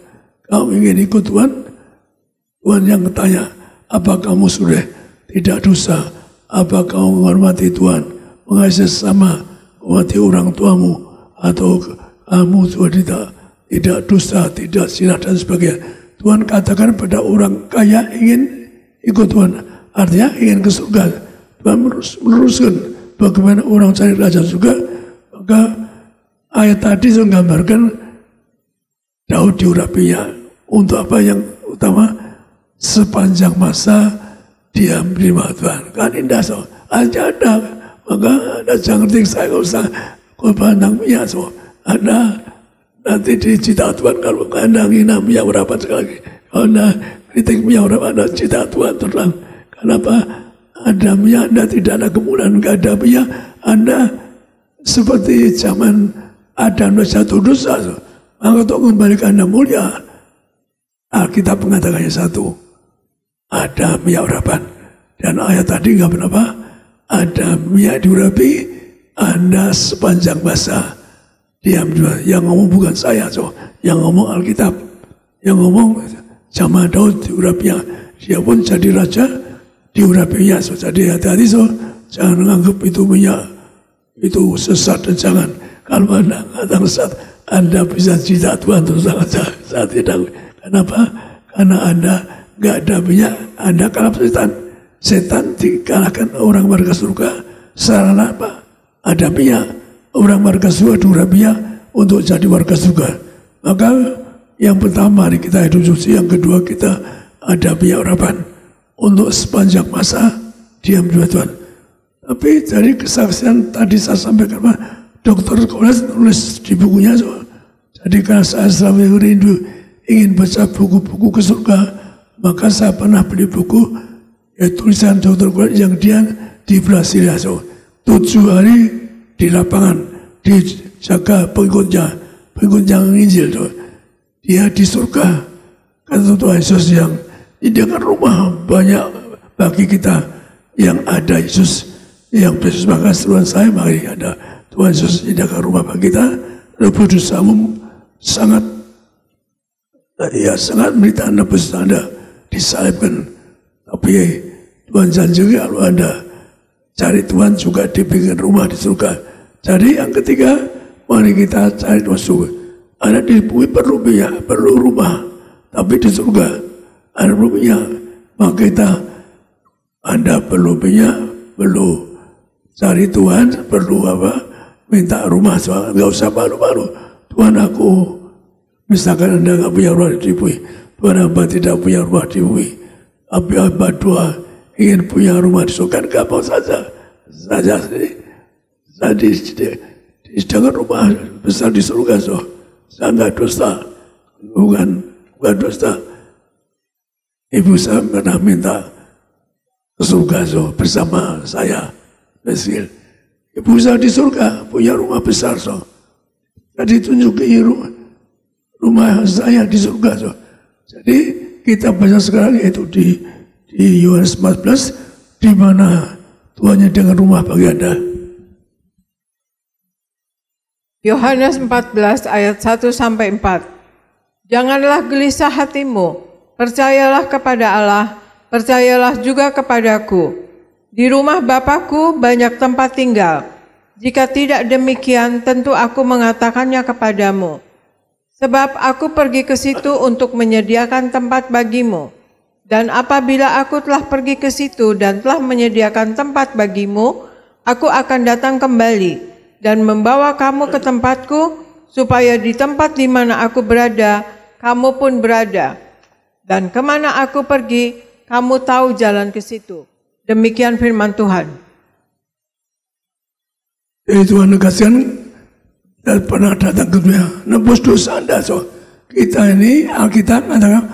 kamu ingin ikut Tuhan? Tuhan yang bertanya, apa kamu sudah tidak dosa? Apa kamu menghormati Tuhan, mengasihi sesama, menghormati orang tuamu, atau kamu sudah tidak dosa, tidak zina dan sebagainya? Tuhan katakan pada orang kaya ingin ikut Tuhan, artinya ingin ke surga. Tuhan meluruskan bagaimana orang cari raja juga. Maka ayat tadi menggambarkan Daud diurapinya untuk apa yang utama? Sepanjang masa diam di rumah Tuhan. Kan indah, so. Aja ada. Maka Anda jangan ngerti saya kalau usah pandang minyak, so. Anda nanti dicita Tuhan kalau Anda ngina minyak berapa sekali. Kalau Anda kritik minyak berapa, Anda cita Tuhan terang. Kenapa? Ada minyak, Anda tidak ada kemuliaan, nggak ada minyak. Anda seperti zaman Adam jatuh dosa, so. Maka untuk kembali ke Anda mulia, Alkitab mengatakannya satu, ada minyak urapan. Dan ayat tadi nggak berapa, ada minyak diurapi, Anda sepanjang masa diam juga. Yang ngomong bukan saya, so. Yang ngomong Alkitab, yang ngomong zaman Daud diurapinya, dia pun jadi raja diurapinya. So. Jadi hati-hati, so. Jangan menganggap itu minyak itu sesat, dan jangan kalau Anda mengatakan sesat, Anda bisa cita Tuhan terus saat tidak. Kenapa? Karena Anda nggak ada minyak, Anda kalah setan. Setan dikalahkan orang warga surga. Sarana apa? Ada minyak. Orang warga surga diurapi minyak untuk jadi warga surga. Maka yang pertama mari kita hidup suci, yang kedua kita ada minyak urapan untuk sepanjang masa diam di Tuhan. Tapi dari kesaksian tadi saya sampaikan, Dr. Koles nulis di bukunya, so. Jadi karena saya selalu rindu ingin baca buku-buku ke surga, maka saya pernah beli buku tulisan Dr. Koles yang dia di Brasilia, so. 7 hari di lapangan dijaga pengikutnya Injil, so. Dia di surga, kata Tuhan Yesus yang menyediakan rumah banyak bagi kita yang ada Yesus yang Yesus. Maka seruan saya, mari ada Tuhan Yesus menyediakan rumah bagi kita. Roh Kudus sangat berita nebus Anda disalibkan. Tapi Tuhan janji kalau Anda cari Tuhan juga dibikin rumah di surga. Jadi yang ketiga, mari kita cari Tuhan surga. Anda di bumi perlu minyak, perlu rumah, tapi di surga ada perlu minyak. Maka Anda perlu minyak, perlu cari Tuhan, perlu apa? Minta rumah, soal nggak usah malu-malu. Tuhan, aku, misalkan Anda nggak punya rumah di bumi, Tuhan, hamba tidak punya rumah di bumi, tapi hamba doa ingin punya rumah di surga, gampang saja sih. Saya disediakan rumah besar di surga, so. Saya nggak dusta, bukan dusta. Ibu saya pernah minta ke surga, so, bersama saya. Mesil. Ibu saya di surga punya rumah besar, so. Jadi tunjukin rumah saya di surga, so. Jadi kita baca sekarang yaitu di Yohanes 14, di mana Tuhan dengan rumah bagi Anda. Yohanes 14 ayat 1-4. Janganlah gelisah hatimu, percayalah kepada Allah, percayalah juga kepadaku. Di rumah Bapakku banyak tempat tinggal. Jika tidak demikian, tentu aku mengatakannya kepadamu. Sebab aku pergi ke situ untuk menyediakan tempat bagimu. Dan apabila aku telah pergi ke situ dan telah menyediakan tempat bagimu, aku akan datang kembali dan membawa kamu ke tempatku, supaya di tempat di mana aku berada, kamu pun berada. Dan kemana aku pergi, kamu tahu jalan ke situ. Demikian firman Tuhan. Jadi Tuhan negaskan dan pernah datang ke dunia nebus dosa Anda. Kita ini Alkitab katakan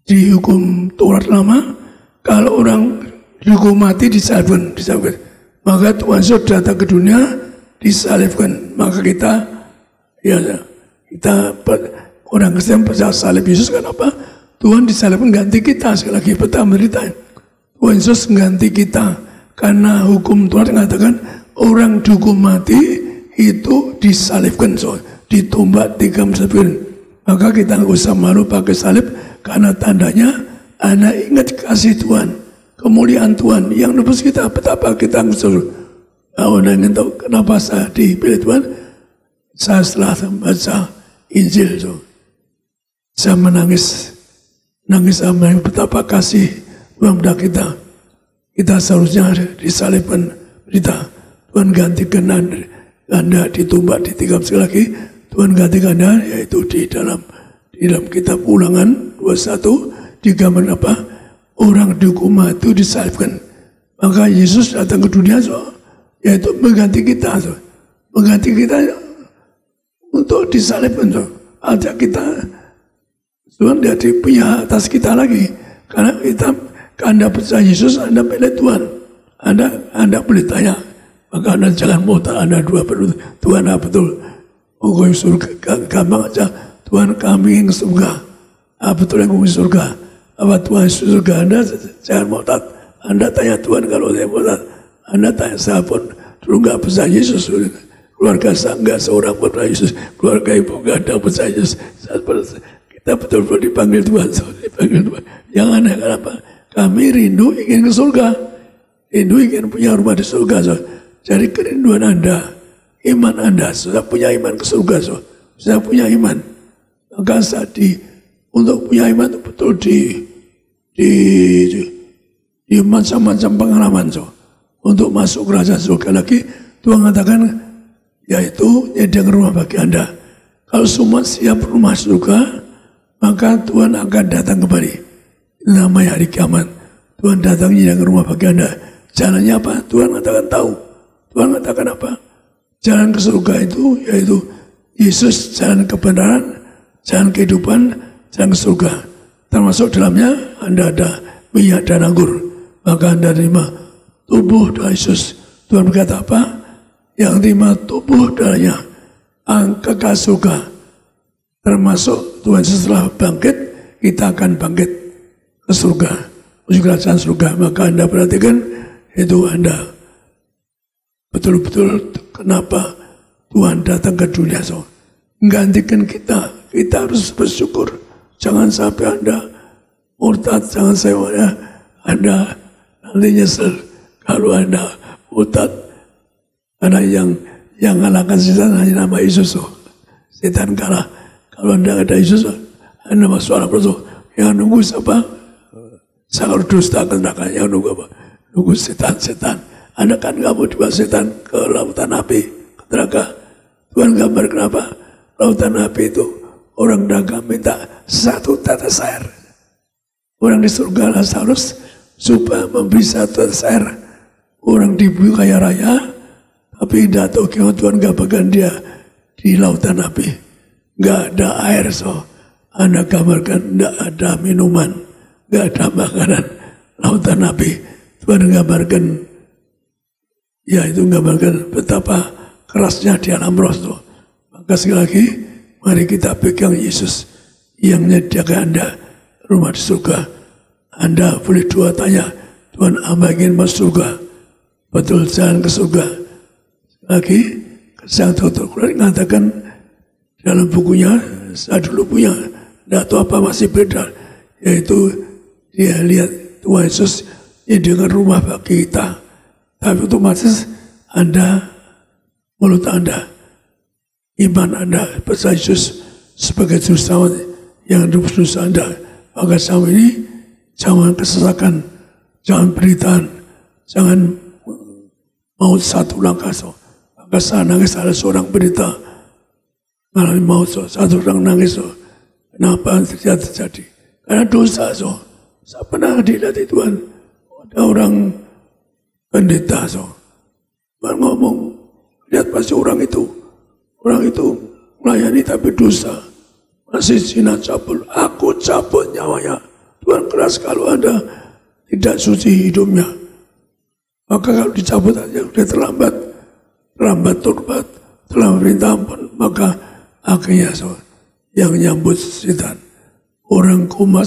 dihukum Taurat lama, kalau orang dihukum mati disalibkan. Maka Tuhan Yesus datang ke dunia disalibkan. Maka kita orang Kristen percaya salib Yesus. Kenapa? Tuhan disalibkan ganti kita. Sekali lagi pertama berita, Tuhan Yesus ganti kita. Karena hukum Tuhan mengatakan orang dihukum mati itu disalibkan, ditumbak 3 salibkan. Maka kita nggak usah malu pakai salib, karena tandanya Anda ingat kasih Tuhan, kemuliaan Tuhan yang nebus kita. Betapa kita Anda ingin tahu kenapa saya dipilih Tuhan? Saya setelah membaca Injil, saya menangis betapa kasih Tuhan pada kita. Kita seharusnya disalibkan berita. Tuhan gantikan Anda ditumbak di 3 sekali lagi. Tuhan gantikan Anda, yaitu di dalam kitab Ulangan 21 digambarkan apa? Orang dihukum mati disalibkan. Maka Yesus datang ke dunia, yaitu mengganti kita, mengganti kita untuk disalibkan. Ada kita, Tuhan tidak punya atas kita lagi, karena kita. Anda percaya Yesus, Anda pilih Tuhan. Anda boleh tanya, maka Anda jangan mau tak Anda dua betul. Tuhan apa betul? Oh, surga gampang aja. Tuhan kami yang surga. Apa betul yang surga? Apa Tuhan surga? Anda jangan mau tak. Anda tanya Tuhan kalau saya mau tak. Anda tanya saya pun dulu nggak percaya Yesus. Keluarga saya nggak seorang pun percaya Yesus. Keluarga ibu nggak ada percaya Yesus. Kita betul-betul dipanggil Tuhan. Dipanggil Tuhan. Yang aneh kenapa? Kami rindu ingin ke surga. Rindu ingin punya rumah di surga. Jadi kerinduan Anda, iman Anda, sudah punya iman ke surga. Sudah punya iman. Maka saat untuk punya iman itu betul di macam-macam pengalaman. Untuk masuk kerajaan surga lagi, Tuhan katakan, yaitu nyediakan rumah bagi Anda. Kalau semua siap rumah surga, maka Tuhan akan datang kembali. Namanya hari kiamat. Tuhan datang ke rumah bagi Anda. Jalannya apa? Tuhan katakan tahu. Tuhan katakan apa? Jalan ke surga itu yaitu Yesus, jalan kebenaran, jalan kehidupan, jalan ke surga. Termasuk dalamnya Anda ada minyak dan anggur. Maka Anda terima tubuh dari Yesus. Tuhan berkata apa? Yang terima tubuh darinya kekal surga. Termasuk Tuhan setelah bangkit, kita akan bangkit ke surga, menuju kerajaan surga. Maka Anda perhatikan, itu Anda betul-betul kenapa Tuhan datang ke dunia. Menggantikan kita harus bersyukur. Jangan sampai Anda murtad, jangan sampai Anda nanti nyesel kalau Anda murtad. Karena yang ngalahkan setan hanya nama Yesus. Setan kalah. Kalau Anda ada Yesus, Anda masuk alam rasul. Yang nunggu siapa? Sangat dusta ke neraka. Yang nunggu apa? Nunggu setan-setan. Anda kan nggak mau dibawa setan ke lautan api, ke neraka. Tuhan gambar kenapa? Lautan api itu orang dagang minta 1 tetes air. Orang di surga Lazarus supaya memberi 1 tetes air. Orang di bumi kaya raya, tapi tidak tahu gimana Tuhan nggak bagian dia di lautan api. Nggak ada air, Anda gambarkan nggak ada minuman, nggak ada makanan, lautan api. Tuhan gambarkan, ya itu gambarkan betapa kerasnya di alam roh. Maka sekali lagi, mari kita pegang Yesus yang menyediakan Anda rumah di surga. Anda boleh doa tanya, Tuhan, hamba ingin masuk surga. Betul, jalan ke surga. Lagi, Sang Dr. Quran mengatakan dalam bukunya, saya dulu punya, tidak tahu apa masih beredar, yaitu dia lihat Tuhan Yesus dengan rumah bagi kita. Tapi otomatis Anda, mulut Anda, iman Anda percaya Yesus sebagai juru selamat yang nebus dosa Anda. Maka sama ini jangan kesesakan, jangan beritaan, jangan maut 1 langkah. Maka saya nangis, ada seorang berita mengalami maut, 1 orang nangis. Kenapa terjadi? Karena dosa. Saya pernah dilihat Tuhan, ada orang pendeta, Tuhan ngomong, lihat pasti orang itu melayani tapi dosa, masih zina cabul, aku cabut nyawanya. Tuhan keras kalau Anda tidak suci hidupnya. Maka kalau dicabut aja udah terlambat tobat, telah minta ampun, maka akhirnya yang nyambut setan. Orang koma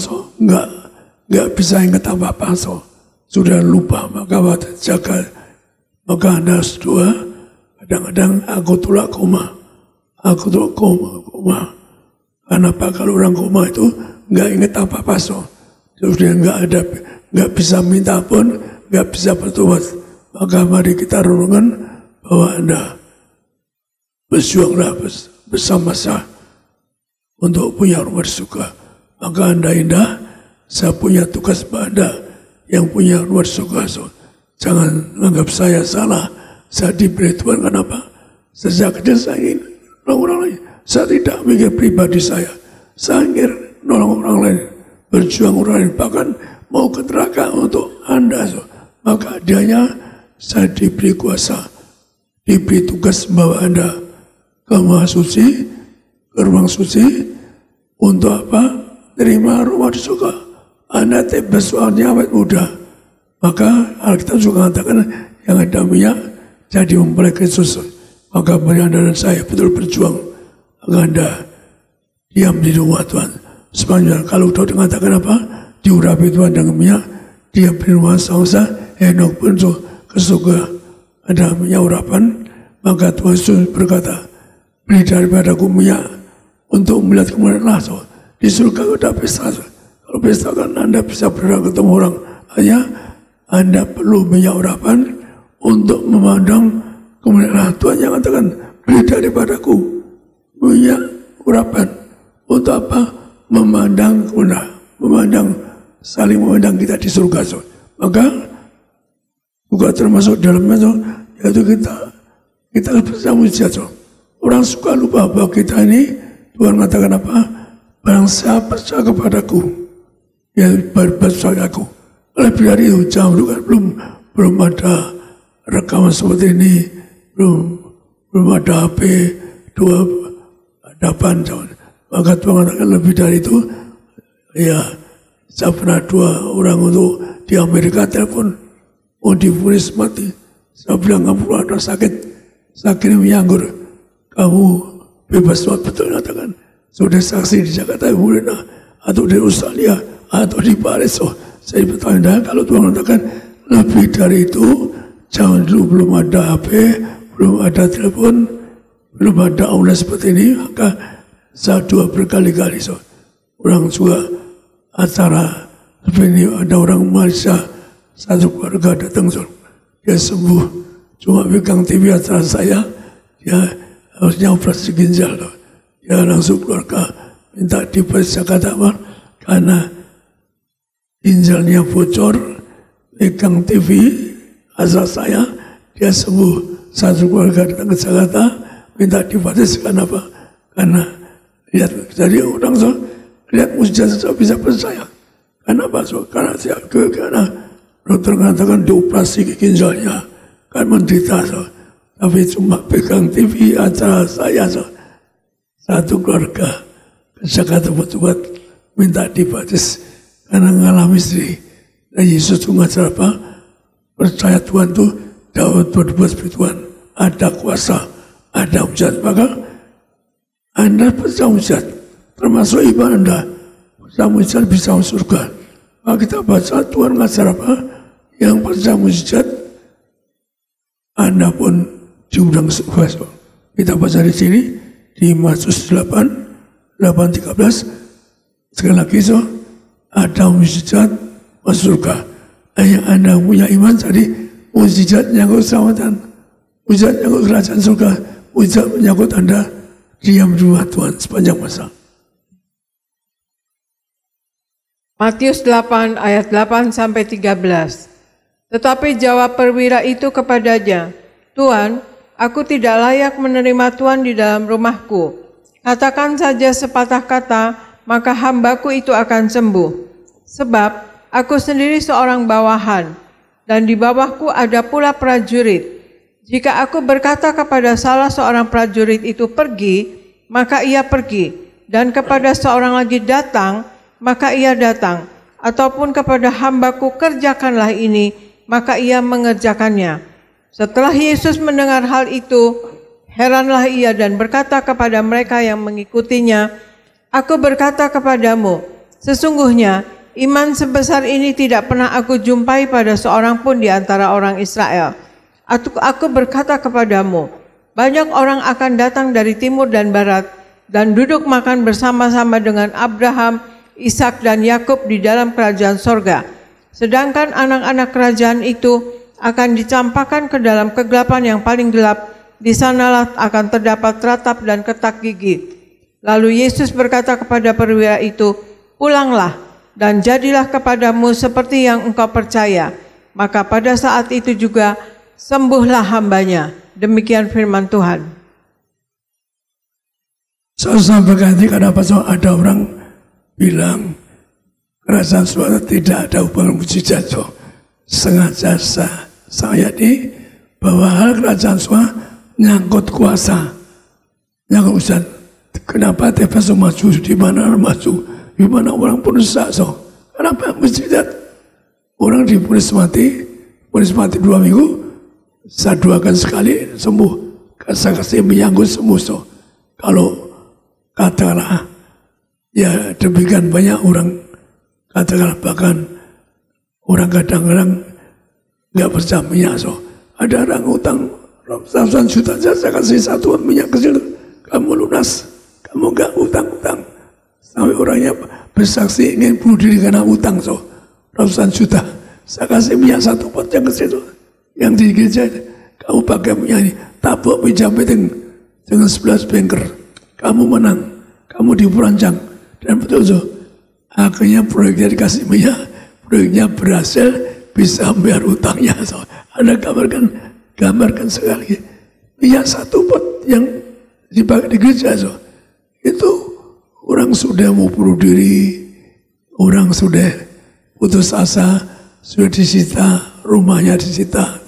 nggak bisa ingat apa-apa, sudah lupa, maka jaga. Maka Anda harus doa. Kadang-kadang aku tulak koma. Kenapa? Kalau orang koma itu nggak ingat apa-apa, sudah nggak bisa minta ampun, nggak bisa bertobat. Maka mari kita renungkan bahwa Anda berjuanglah bersama-sama untuk punya rumah surga. Maka Anda indah, saya punya tugas pada Anda yang punya rumah surga. Jangan menganggap saya salah. Saya diberi Tuhan, kenapa? Sejak kecil saya ingin nolong orang lain. Saya tidak mikir pribadi saya. Saya ingin nolong orang lain, berjuang orang lain, bahkan mau ke neraka untuk Anda. Maka adanya saya diberi kuasa, diberi tugas membawa Anda ke Maha Suci, ke ruang suci. Untuk apa? Terima rumah di surga. Anda tidak soalnya awet muda. Maka Alkitab juga mengatakan yang ada minyak jadi mempelai Kristus. Maka bagi Anda dan saya betul berjuang agar Anda diam di rumah Tuhan. Sepanjang kalau Daud mengatakan apa? Diurapi Tuhan dengan minyak, diam di rumah sangsa. Henok pun ke surga ada minyak urapan. Maka Tuhan Yesus berkata, beri daripadaku minyak untuk melihat kemuliaan Allah. Di surga ada pesta. Kalau pesta kan Anda bisa berada ketemu orang. Hanya Anda perlu minyak urapan untuk memandang kemuliaan Allah. Tuhan yang katakan, beri daripadaku minyak urapan. Untuk apa? Memandang kemuliaan, saling memandang kita di surga. Maka juga termasuk dalamnya, yaitu kita bersama mujizat. Orang suka lupa bahwa kita ini, Tuhan katakan apa? Barang saya percaya kepadaku, ya percaya aku. Lebih dari itu, jam dulu kan belum ada rekaman seperti ini, belum ada HP, hadapan. Maka Tuhan katakan lebih dari itu, ya saya pernah 2 orang untuk di Amerika telepon, mau divonis mati. Saya bilang, kamu ada sakit menyanggur, kamu bebas waktu. Betul katakan, sudah saksi di Jakarta, atau di Australia, atau di Paris. Saya bertanya, kalau Tuhan katakan lebih dari itu, jangan dulu belum ada HP, belum ada telepon, belum ada online seperti ini, maka saya doa berkali-kali. Orang juga acara seperti ini, ada orang Malaysia, satu keluarga datang, dia sembuh, cuma pegang TV acara saya, dia harusnya operasi ginjal. Dia langsung keluarga minta diperiksa, kata apa? Karena ginjalnya bocor, pegang TV asal saya, dia sembuh. Satu keluarga datang ke Jakarta minta diperiksa, kenapa? Karena lihat, jadi orang lihat mujizat bisa percaya. Kenapa? Karena dokter mengatakan dioperasi ginjalnya, kan menderita. Tapi cuma pegang TV acara saya, satu keluarga ke Jakarta buat minta dibaptis karena mengalami istri. Dan Yesus itu ngajar apa? Percaya Tuhan itu dapat berbuat seperti Tuhan. Ada kuasa, ada mujizat. Maka Anda percaya mujizat, termasuk ibadah Anda. Percaya mujizat bisa masuk surga. Maka kita baca Tuhan ngajar apa? Yang percaya mujizat, Anda pun diundang surga. Kita baca di sini di Matius 8:13. Sekali lagi, ada mujizat masuk surga. Yang Anda punya iman tadi, mujizat menyangkut keselamatan, mujizat menyangkut kerajaan surga, mujizat menyangkut Anda diam di rumah Tuhan sepanjang masa. Matius 8 ayat 8 sampai 13. Tetapi jawab perwira itu kepadanya, Tuhan, aku tidak layak menerima Tuhan di dalam rumahku. Katakan saja sepatah kata, maka hambaku itu akan sembuh. Sebab aku sendiri seorang bawahan, dan di bawahku ada pula prajurit. Jika aku berkata kepada salah seorang prajurit itu pergi, maka ia pergi, dan kepada seorang lagi datang, maka ia datang, ataupun kepada hambaku kerjakanlah ini, maka ia mengerjakannya. Setelah Yesus mendengar hal itu, heranlah ia dan berkata kepada mereka yang mengikutinya, aku berkata kepadamu, sesungguhnya iman sebesar ini tidak pernah aku jumpai pada seorang pun di antara orang Israel. Aku berkata kepadamu, banyak orang akan datang dari timur dan barat dan duduk makan bersama-sama dengan Abraham, Ishak dan Yakub di dalam kerajaan sorga. Sedangkan anak-anak kerajaan itu akan dicampakkan ke dalam kegelapan yang paling gelap. Di sanalah akan terdapat ratap dan ketak gigi. Lalu Yesus berkata kepada perwira itu, pulanglah dan jadilah kepadamu seperti yang engkau percaya. Maka pada saat itu juga sembuhlah hambanya. Demikian firman Tuhan. Saya sampaikan ini karena ada orang bilang kerajaan surga tidak ada hubungan mujizat. Sengaja saya ini bahwa hal kerajaan surga nyangkut kuasa, nyangkut urusan. Kenapa tiba-tiba maju di mana maju, di mana orang pun sah. Kenapa mujizat? Orang diponis mati 2 minggu. Saya doakan sekali sembuh. Saya kasih menyangkut sembuh. Kalau katakanlah ya demikian banyak orang, katakanlah bahkan orang kadang-kadang nggak percaya minyak. Ada orang utang ratusan juta, saya kasih satuan minyak kecil, kamu lunas, kamu nggak utang-utang. Sampai orangnya bersaksi ingin bunuh diri karena utang. Ratusan juta, saya kasih minyak 1 pot yang kecil. Yang di gereja, kamu pakai minyak ini, tabuk pinjam dengan 11 banker, kamu menang, kamu diperancang, dan betul akhirnya proyeknya dikasih minyak, proyeknya berhasil, bisa bayar utangnya. Anda gambarkan sekali, minyak 1 pot yang dipakai di gereja, itu orang sudah mau bunuh diri, orang sudah putus asa, sudah disita, rumahnya disita,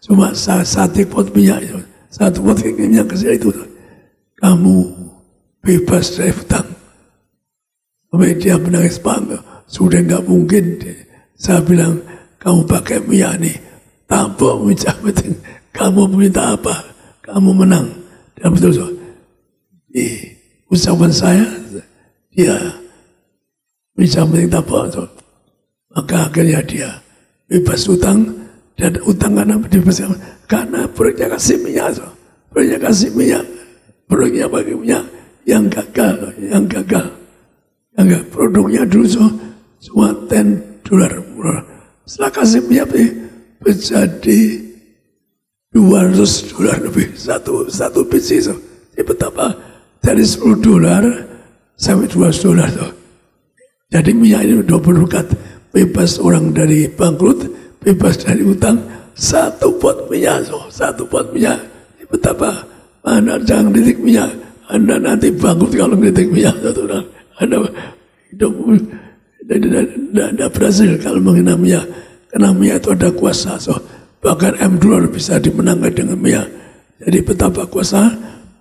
cuma 1 pot minyak, 1 pot minyak kecil itu, kamu bebas dari hutang. Sampai dia menangis, Pak, sudah nggak mungkin. Saya bilang, kamu pakai minyak nih, tabok minyak, kamu minta apa? Kamu menang. Dan betul, di ucapan saya, dia bisa tabok, maka akhirnya dia bebas utang, dan utang karena dibebaskan karena proyeknya kasih minyak, proyeknya bagi minyak yang gagal, produknya dulu cuma $10. Setelah kasih minyak menjadi $200 lebih satu biji. Jadi betapa dari $10 sampai $200. Jadi minyak ini berkat, bebas orang dari bangkrut, bebas dari utang, 1 pot minyak, 1 pot minyak. Betapa Anda jangan kritik minyak, Anda nanti bangkrut kalau kritik minyak. Anda hidup tidak berhasil kalau mengenai minyak, karena minyak itu ada kuasa. Bahkan $M bisa dimenangkan dengan minyak. Jadi betapa kuasa,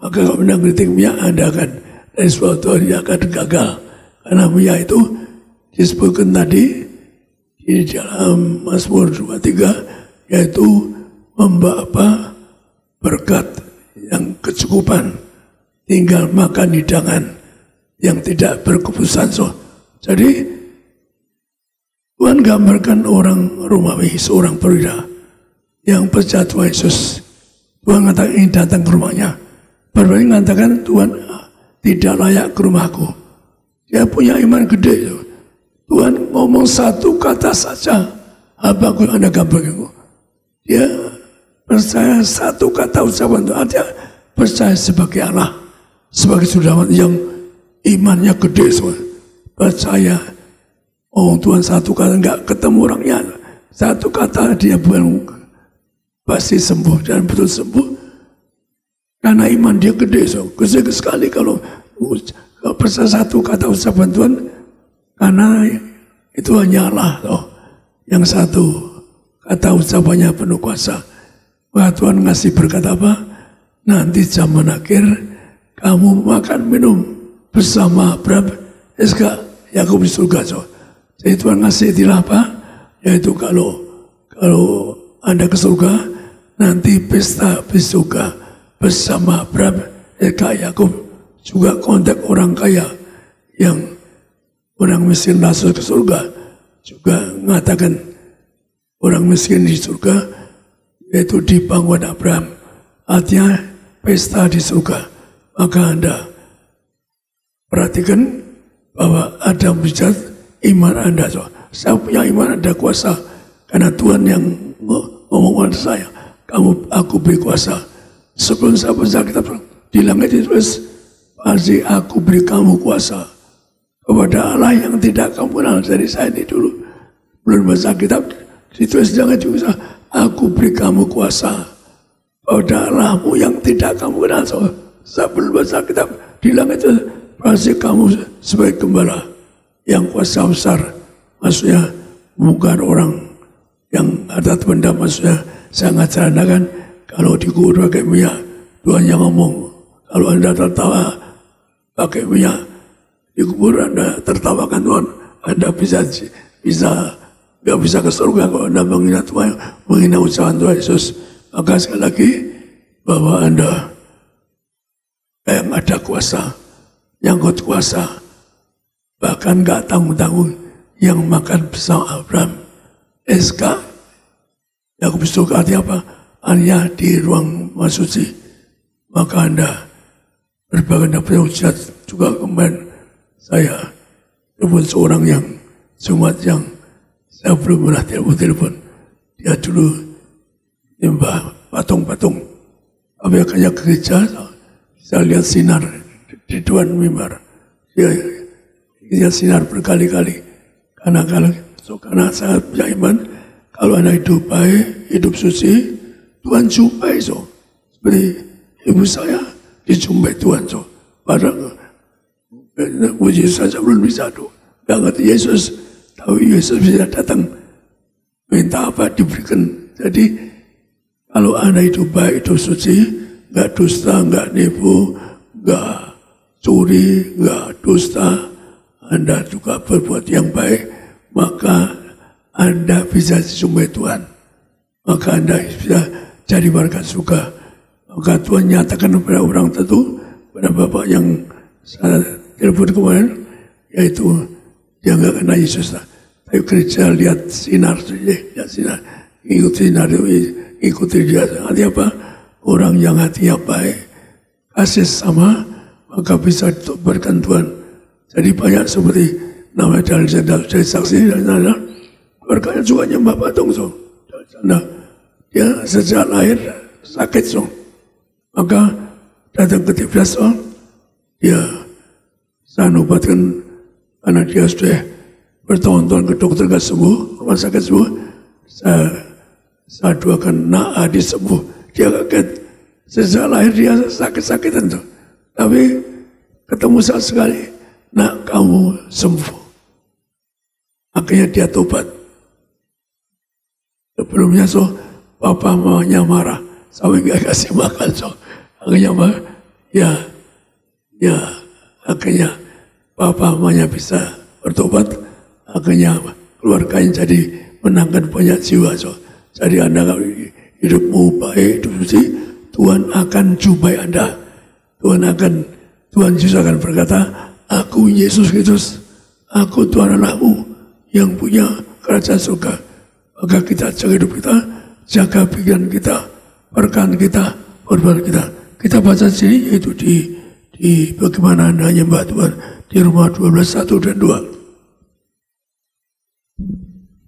maka kalau Anda kritik minyak, Anda akan dari suatu hari akan gagal. Karena minyak itu disebutkan tadi di dalam Mazmur 23, yaitu membawa berkat yang kecukupan, tinggal makan hidangan yang tidak berkeputusan. Jadi Tuhan gambarkan orang Romawi, seorang perwira yang percaya Tuhan Yesus. Tuhan katakan ingin datang ke rumahnya. Perwira mengatakan, Tuhan tidak layak ke rumahku. Dia punya iman gede. Tuhan ngomong 1 kata saja, hambaku Anda gambarkan. Dia percaya 1 kata ucapan Tuhan. Dia percaya sebagai Allah, sebagai saudara yang imannya gede semua. Percaya, oh Tuhan 1 kata, enggak ketemu orangnya, 1 kata dia bukan pasti sembuh, dan betul sembuh. Karena iman dia gede, gede sekali kalau percaya 1 kata ucapan Tuhan. Karena itu hanya Allah yang 1 kata ucapannya penuh kuasa. Maka Tuhan ngasih berkat apa? Nanti zaman akhir kamu makan minum bersama Abraham, Iskak, Yakub di surga. Jadi Tuhan ngasih istilah apa? Yaitu kalau Anda ke surga, nanti pesta di surga bersama Abraham, Iskak, Yakub. Juga kontak orang kaya yang orang miskin masuk ke surga. Juga mengatakan orang miskin di surga, yaitu di pangkuan Abraham. Artinya pesta di surga. Maka Anda perhatikan bahwa ada mujizat iman Anda. Saya punya iman, ada kuasa. Karena Tuhan yang ngomong pada saya, aku beri kuasa. Sebelum saya baca kitab di langit ditulis, pasti aku beri kamu kuasa kepada Allah yang tidak kamu kenal. Dari saya ini dulu belum baca kitab ditulis jangan juga, aku beri kamu kuasa pada Allahmu yang tidak kamu kenal. Saya belum baca kitab di langit itu, pasti kamu sebagai gembala yang kuasa besar. Maksudnya bukan orang yang ada benda. Maksudnya saya ngajarkan kalau di kubur pakai minyak, Tuhan yang ngomong. Kalau Anda tertawa pakai minyak di kubur, Anda tertawakan Tuhan, Anda nggak bisa ke surga kalau Anda menghina Tuhan, menghina ucapan Tuhan Yesus. Maka sekali lagi bahwa Anda yang ada kuasa, yang kuasa, bahkan nggak tanggung-tanggung, yang makan bersama Abraham, Iskak, Yakub surga. Artinya apa? Hanya di ruang masuci. Maka Anda berbagai mujizat. Juga kemarin saya telepon seorang yang Jumat yang saya belum pernah telepon. Dia dulu nyembah patung-patung. Tapi akhirnya ke gereja, saya lihat sinar di depan mimbar. Dia lihat sinar berkali-kali. Karena saya punya iman, kalau Anda hidup baik, hidup suci, Tuhan jumpai. Seperti ibu saya dijumpai Tuhan. Padahal puji saja belum bisa. Gak ngerti Yesus, tapi Yesus bisa datang. Minta apa diberikan. Jadi kalau Anda hidup baik, hidup suci, gak dusta, gak nipu, gak curi, gak dusta, Anda juga berbuat yang baik, maka Anda bisa dijumpai Tuhan. Maka Anda bisa jadi warga surga. Maka Tuhan nyatakan kepada orang tertentu, pada Bapak yang saya telepon kemarin, yaitu dia nggak kenal Yesus. Tapi gereja lihat sinar, ikuti dia. Artinya apa? Orang yang hatinya baik, kasih sama, maka bisa ditobatkan Tuhan. Jadi banyak seperti namanya dari saksi dan lain-lain. Keluarganya juga nyembah patung. Dia sejak lahir sakit. Maka datang ke TPS, dia saya obatkan karena dia sudah bertahun-tahun ke dokter gak sembuh, rumah sakit sembuh. Saya doakan nak Adi sembuh. Dia kaget, sejak lahir dia sakit-sakitan. Tapi ketemu saya sekali, nak kamu sembuh. Akhirnya dia tobat. Sebelumnya papa mamanya marah, sampai gak kasih makan. Akhirnya akhirnya papa mamanya bisa bertobat. Akhirnya keluarganya jadi menangkan banyak jiwa. Jadi Anda hidupmu baik, hidup suci, Tuhan akan jumpai Anda. Tuhan Yesus akan berkata, aku Yesus Kristus, aku Tuhan Allahmu yang punya kerajaan surga. Maka kita jaga hidup kita, jaga pikiran kita, perkataan kita, perbuatan kita. Kita baca sini yaitu di bagaimana Anda nyembah Tuhan di Roma 12, 1 dan 2.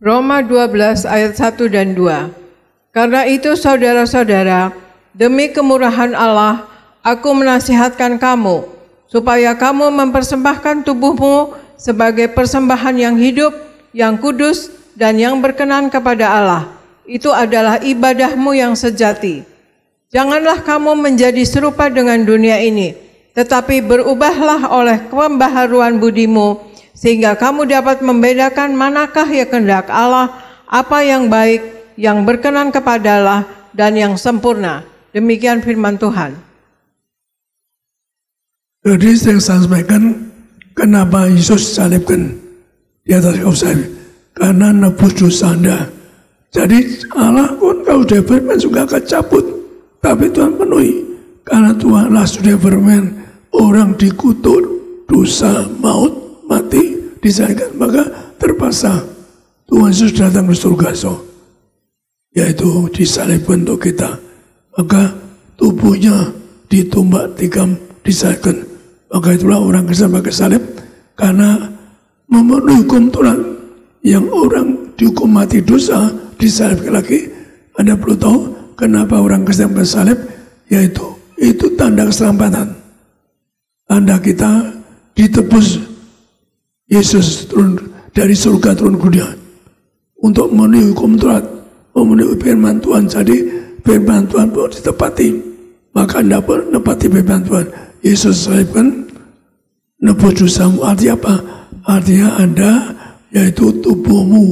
Roma 12 ayat 1 dan 2. Karena itu saudara-saudara, demi kemurahan Allah, aku menasihatkan kamu, supaya kamu mempersembahkan tubuhmu sebagai persembahan yang hidup, yang kudus, dan yang berkenan kepada Allah. Itu adalah ibadahmu yang sejati. Janganlah kamu menjadi serupa dengan dunia ini, tetapi berubahlah oleh pembaharuan budimu, sehingga kamu dapat membedakan manakah ya kehendak Allah, apa yang baik, yang berkenan kepada Allah, dan yang sempurna. Demikian firman Tuhan. Jadi saya sampaikan kenapa Yesus salibkan di atas kayu salib. Karena nebus dosa Anda. Jadi Allah pun kalau sudah berfirman juga akan cabut. Tapi Tuhan penuhi. Karena Tuhan Allah sudah berfirman, orang dikutuk dosa maut, mati, disalibkan. Maka terpaksa Tuhan Yesus datang ke surga. Yaitu disalibkan untuk kita. Maka tubuhnya ditumbak, tikam, disalibkan. Maka itulah orang Kristen pakai salib. Karena memenuhi hukum Tuhan. Yang orang dihukum mati dosa, disalibkan lagi. Anda perlu tahu kenapa orang Kristen pakai salib. Yaitu itu tanda keselamatan. Tanda kita ditebus. Yesus turun dari surga turun ke dunia. Untuk memenuhi hukum Tuhan. Memenuhi firman Tuhan. Jadi firman Tuhan pun ditepati. Maka Anda pun menepati firman Tuhan. Yesus salibkan nebus dosamu. Artinya apa? Artinya Anda, yaitu tubuhmu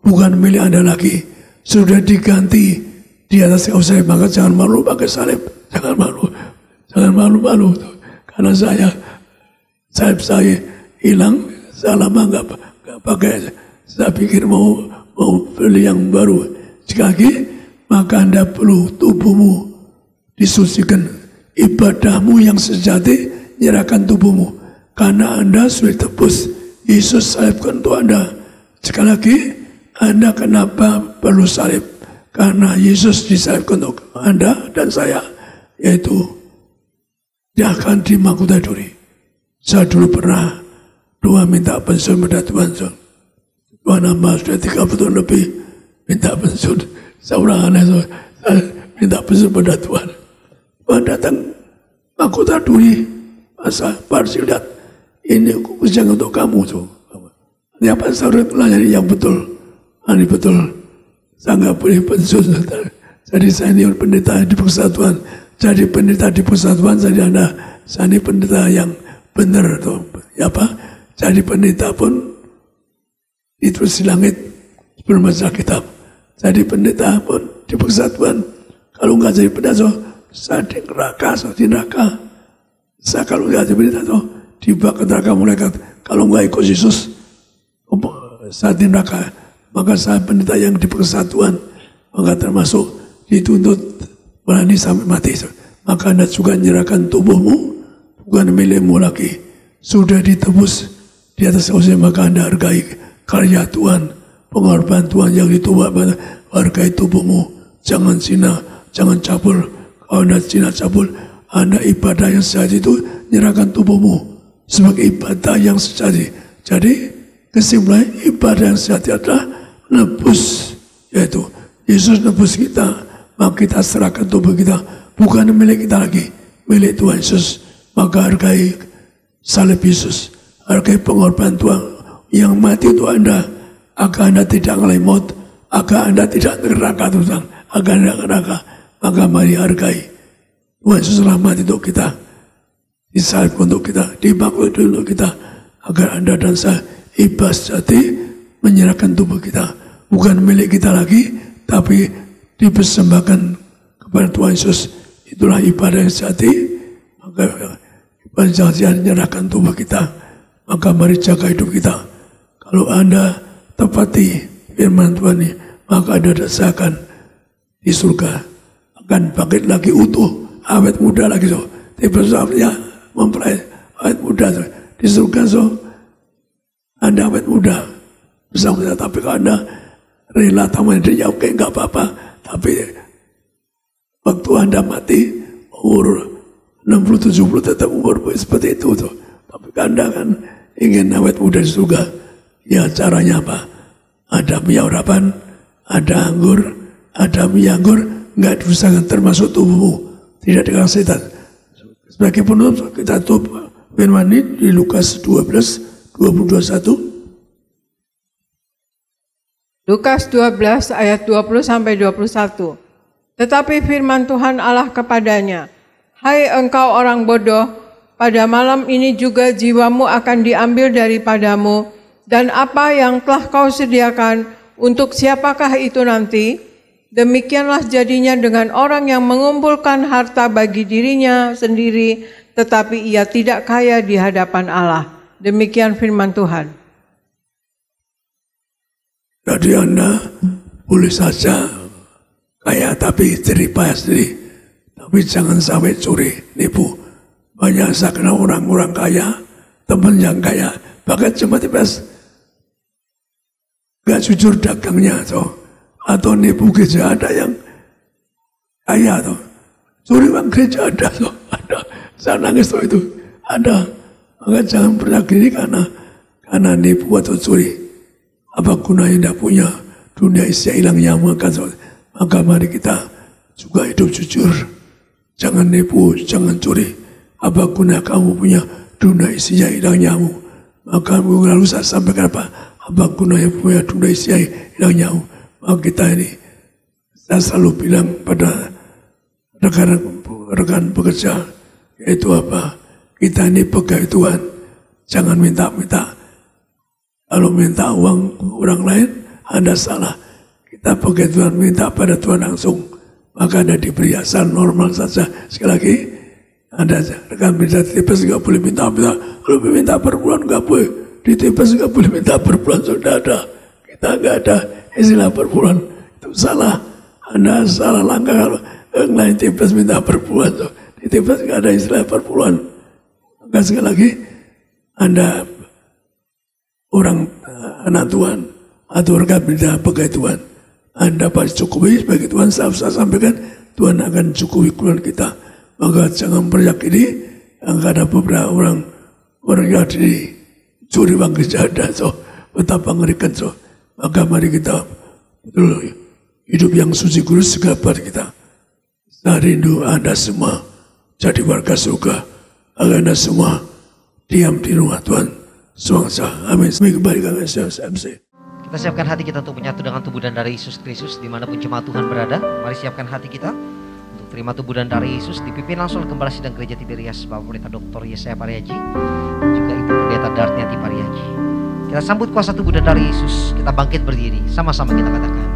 bukan milik Anda lagi. Sudah diganti di atas kayu salib. Maka jangan malu pakai salib. Jangan malu. Jangan malu-malu. Karena salib saya hilang. Saya lama nggak pakai. Saya pikir mau beli yang baru. Sekali maka Anda perlu tubuhmu disucikan. Ibadahmu yang sejati, nyerahkan tubuhmu. Karena Anda sudah tebus. Yesus salibkan untuk Anda. Sekali lagi, Anda kenapa perlu salib? Karena Yesus disalibkan untuk Anda dan saya. Yaitu, dia akan dimahkota duri. Saya dulu pernah doa minta pensiun pada Tuhan. Tuhan hamba sudah 30 tahun lebih minta pensiun. Saya orang aneh, saya minta pensiun pada Tuhan. Tuhan datang mahkota duri. Masa Parsi lihat, ini khususnya untuk kamu tuh. Ini apa saya melayani yang betul. Ini betul. Saya nggak boleh pensiun. Jadi saya ini pendeta di persatuan. Jadi pendeta di persatuan. Jadi saya ini pendeta yang benar tuh. Ya apa? Jadi pendeta pun ditulis di langit sebelum baca kitab. Jadi pendeta pun di persatuan. Kalau nggak jadi pendeta, saya di neraka, Saya kalau nggak jadi pendeta, dibawa ke neraka malaikat. Kalau nggak ikut Yesus, saya di neraka. Maka saya pendeta yang di persatuan. Maka termasuk dituntut berani sampai mati. Maka Anda juga menyerahkan tubuhmu, bukan milikmu lagi. Sudah ditebus di atas usia, maka Anda hargai karya Tuhan, pengorbanan Tuhan yang ditumbak. Hargai tubuhmu, jangan zina, jangan cabul. Kalau Anda zina cabul, Anda ibadah yang sejati itu menyerahkan tubuhmu sebagai ibadah yang sejati. Jadi kesimpulan ibadah yang sejati adalah nebus, yaitu Yesus nebus kita, maka kita serahkan tubuh kita, bukan milik kita lagi, milik Tuhan Yesus. Maka hargai salib Yesus, hargai pengorbanan Tuhan yang mati untuk Anda, agar Anda tidak mengalami maut, agar Anda tidak neraka Tuhan, agar Anda neraka. Maka mari hargai Tuhan Yesus telah mati untuk kita, disalib untuk kita, dibangkit untuk kita, agar Anda dan saya ibadah sejati menyerahkan tubuh kita, bukan milik kita lagi, tapi dipersembahkan kepada Tuhan Yesus. Itulah ibadah yang sejati. Maka ibadah sejati menyerahkan tubuh kita. Maka mari jaga hidup kita. Kalau Anda tepati firman Tuhan ini, maka Anda rasakan di surga akan bangkit lagi utuh, awet muda lagi. Tiba-tiba mempelai awet muda di surga. Anda awet muda bersama saya. Tapi kalau Anda rela taman dirinya, oke, nggak apa-apa. Tapi waktu Anda mati umur 60-70 tetap umur seperti itu tuh. Tapi Anda kan ingin awet muda di surga. Ya caranya apa? Ada mie urapan, ada anggur, ada mie anggur, nggak dirusakan termasuk tubuhmu, tidak dikasih setan. Sebagai penutup kita tutup firman ini di Lukas 12:20-21. Lukas 12 ayat 20-21. Tetapi firman Tuhan Allah kepadanya, "Hai engkau orang bodoh, pada malam ini juga jiwamu akan diambil daripadamu, dan apa yang telah kau sediakan, untuk siapakah itu nanti? Demikianlah jadinya dengan orang yang mengumpulkan harta bagi dirinya sendiri, tetapi ia tidak kaya di hadapan Allah. Demikian firman Tuhan. Jadi Anda boleh saja kaya tapi jeripaya sendiri. Tapi jangan sampai curi, nipu. Banyak saya kenal orang-orang kaya, teman yang kaya, bahkan cuma tipes gak jujur dagangnya tuh. Atau nipu gereja ada yang kaya tuh. Curi uang gereja ada tuh. Ada. Saya nangis tuh itu. Ada. Maka jangan pernah gini karena nipu atau curi. Apa gunanya tidak punya dunia isi hilang nyawa kan. Maka mari kita juga hidup jujur. Jangan nipu, jangan curi. Apa guna kamu punya dunia isinya hilang nyawa. Maka minggu lalu saya sampaikan apa gunanya punya dunia isinya hilang nyawa. Maka kita ini, saya selalu bilang pada rekan pekerja, yaitu apa? Kita ini pegawai Tuhan, jangan minta-minta. Kalau minta uang orang lain, Anda salah. Kita pegawai Tuhan minta pada Tuhan langsung, maka Anda diberi asal normal saja. Sekali lagi, Anda rekan minta tipes nggak boleh minta-minta. Kalau minta per bulan nggak boleh, di tipes nggak boleh minta per bulan, sudah ada. Kita nggak ada istilah per bulan, itu salah. Anda salah langkah kalau yang lain tipes minta per bulan, so. Di tipes nggak ada istilah per bulan. Maka sekali lagi, Anda orang anak Tuhan atau rekan minta pegawai Tuhan, Anda pasti cukupi sebagai Tuhan. Saya sampaikan Tuhan akan cukupi kebutuhan kita. Maka jangan beryakini yang ada beberapa orang yang dicuri uang gereja ada, so betapa ngerikan, so. Maka mari kita betul hidup yang suci kudus segala buat kita. Saya rindu Anda semua jadi warga surga. Agar Anda semua diam di rumah Tuhan semangsa. Amin. Kembali ke MC. Kita siapkan hati kita untuk menyatu dengan tubuh dan darah Yesus Kristus dimanapun jemaat Tuhan berada. Mari siapkan hati kita untuk terima tubuh dan darah Yesus, dipimpin langsung oleh Gembala Sidang Gereja Tiberias Bapak Pendeta Dr. Yesaya Pariaji dan juga Ibu Pendeta Dartiati Pariaji. Kita sambut kuasa tubuh dan darah Yesus. Kita bangkit berdiri, sama-sama kita katakan.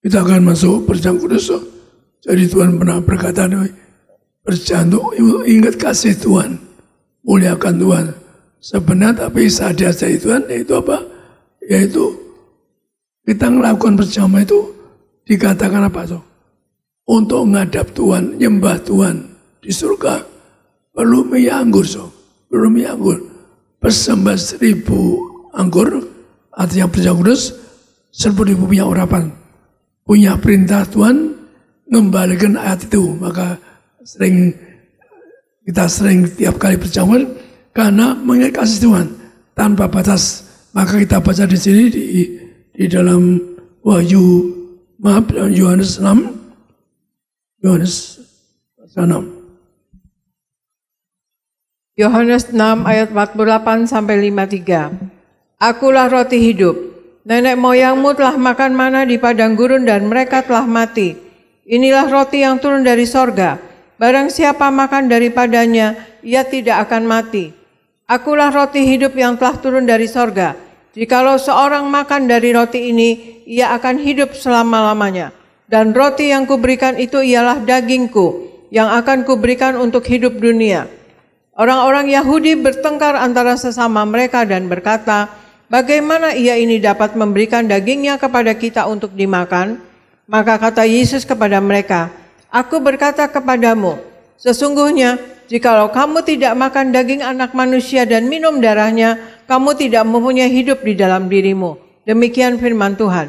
Kita akan masuk perjalanan kudus. Jadi Tuhan pernah berkata, perjalanan ingat kasih Tuhan, muliakan Tuhan. Sebenarnya tapi saat dia jadi Tuhan, yaitu apa? Yaitu kita melakukan perjalanan itu dikatakan apa tuh? Untuk menghadap Tuhan, nyembah Tuhan di surga, perlu minyak anggur, perlu minyak anggur. Persembah 1000 anggur, artinya perjalanan kudus, 10.000 minyak urapan. Punya perintah Tuhan mengembalikan ayat itu. Maka kita sering tiap kali perjamuan karena mengingat kasih Tuhan tanpa batas. Maka kita baca di sini di dalam Yohanes 6. Yohanes 6 ayat 48 sampai 53. Akulah roti hidup. Nenek moyangmu telah makan mana di padang gurun dan mereka telah mati. Inilah roti yang turun dari sorga. Barang siapa makan daripadanya, ia tidak akan mati. Akulah roti hidup yang telah turun dari sorga. Jikalau seorang makan dari roti ini, ia akan hidup selama-lamanya. Dan roti yang kuberikan itu ialah dagingku, yang akan kuberikan untuk hidup dunia. Orang-orang Yahudi bertengkar antara sesama mereka dan berkata, bagaimana ia ini dapat memberikan dagingnya kepada kita untuk dimakan? Maka kata Yesus kepada mereka, "Aku berkata kepadamu, sesungguhnya jikalau kamu tidak makan daging anak manusia dan minum darahnya, kamu tidak mempunyai hidup di dalam dirimu." Demikian firman Tuhan.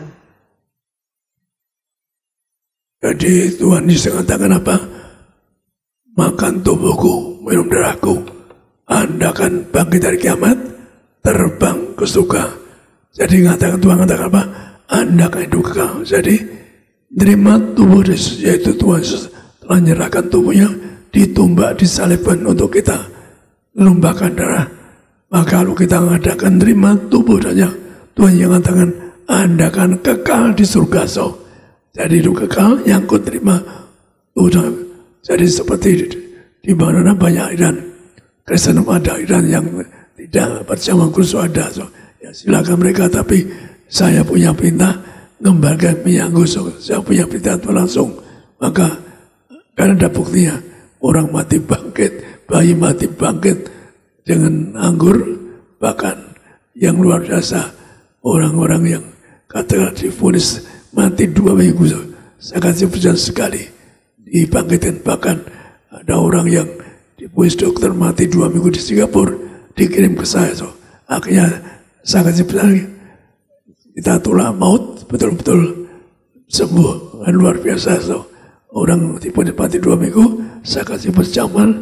Jadi Tuhan Yesus mengatakan apa? Makan tubuhku, minum darahku, Anda akan bangkit dari kiamat, terbang ke surga. Jadi Tuhan mengatakan apa? Anda akan hidup kekal. Jadi terima tubuh Yesus, yaitu Tuhan Yesus telah menyerahkan tubuhnya, ditumbak, disalibkan untuk kita, menumpahkan darah. Maka kalau kita mengadakan terima tubuh saja, Tuhan yang mengatakan Anda akan kekal di surga. Jadi itu kekal yang kau terima. Jadi seperti di mana banyak aliran Kristen, ada aliran yang tidak percaya Kristus ada. Ya silakan mereka, tapi saya punya perintah ngembalikan minyak gosok. Saya punya perintah itu langsung. Maka karena ada buktinya, orang mati bangkit, bayi mati bangkit dengan anggur, bahkan yang luar biasa, orang-orang yang katakan divonis mati 2 minggu, saya kasih percaya sekali dibangkitkan. Bahkan ada orang yang divonis dokter mati 2 minggu di Singapura, dikirim ke saya. Akhirnya saya kasih percaya, kita tolak maut betul-betul sembuh, luar biasa. Orang divonis mati 2 minggu, saya kasih perjamuan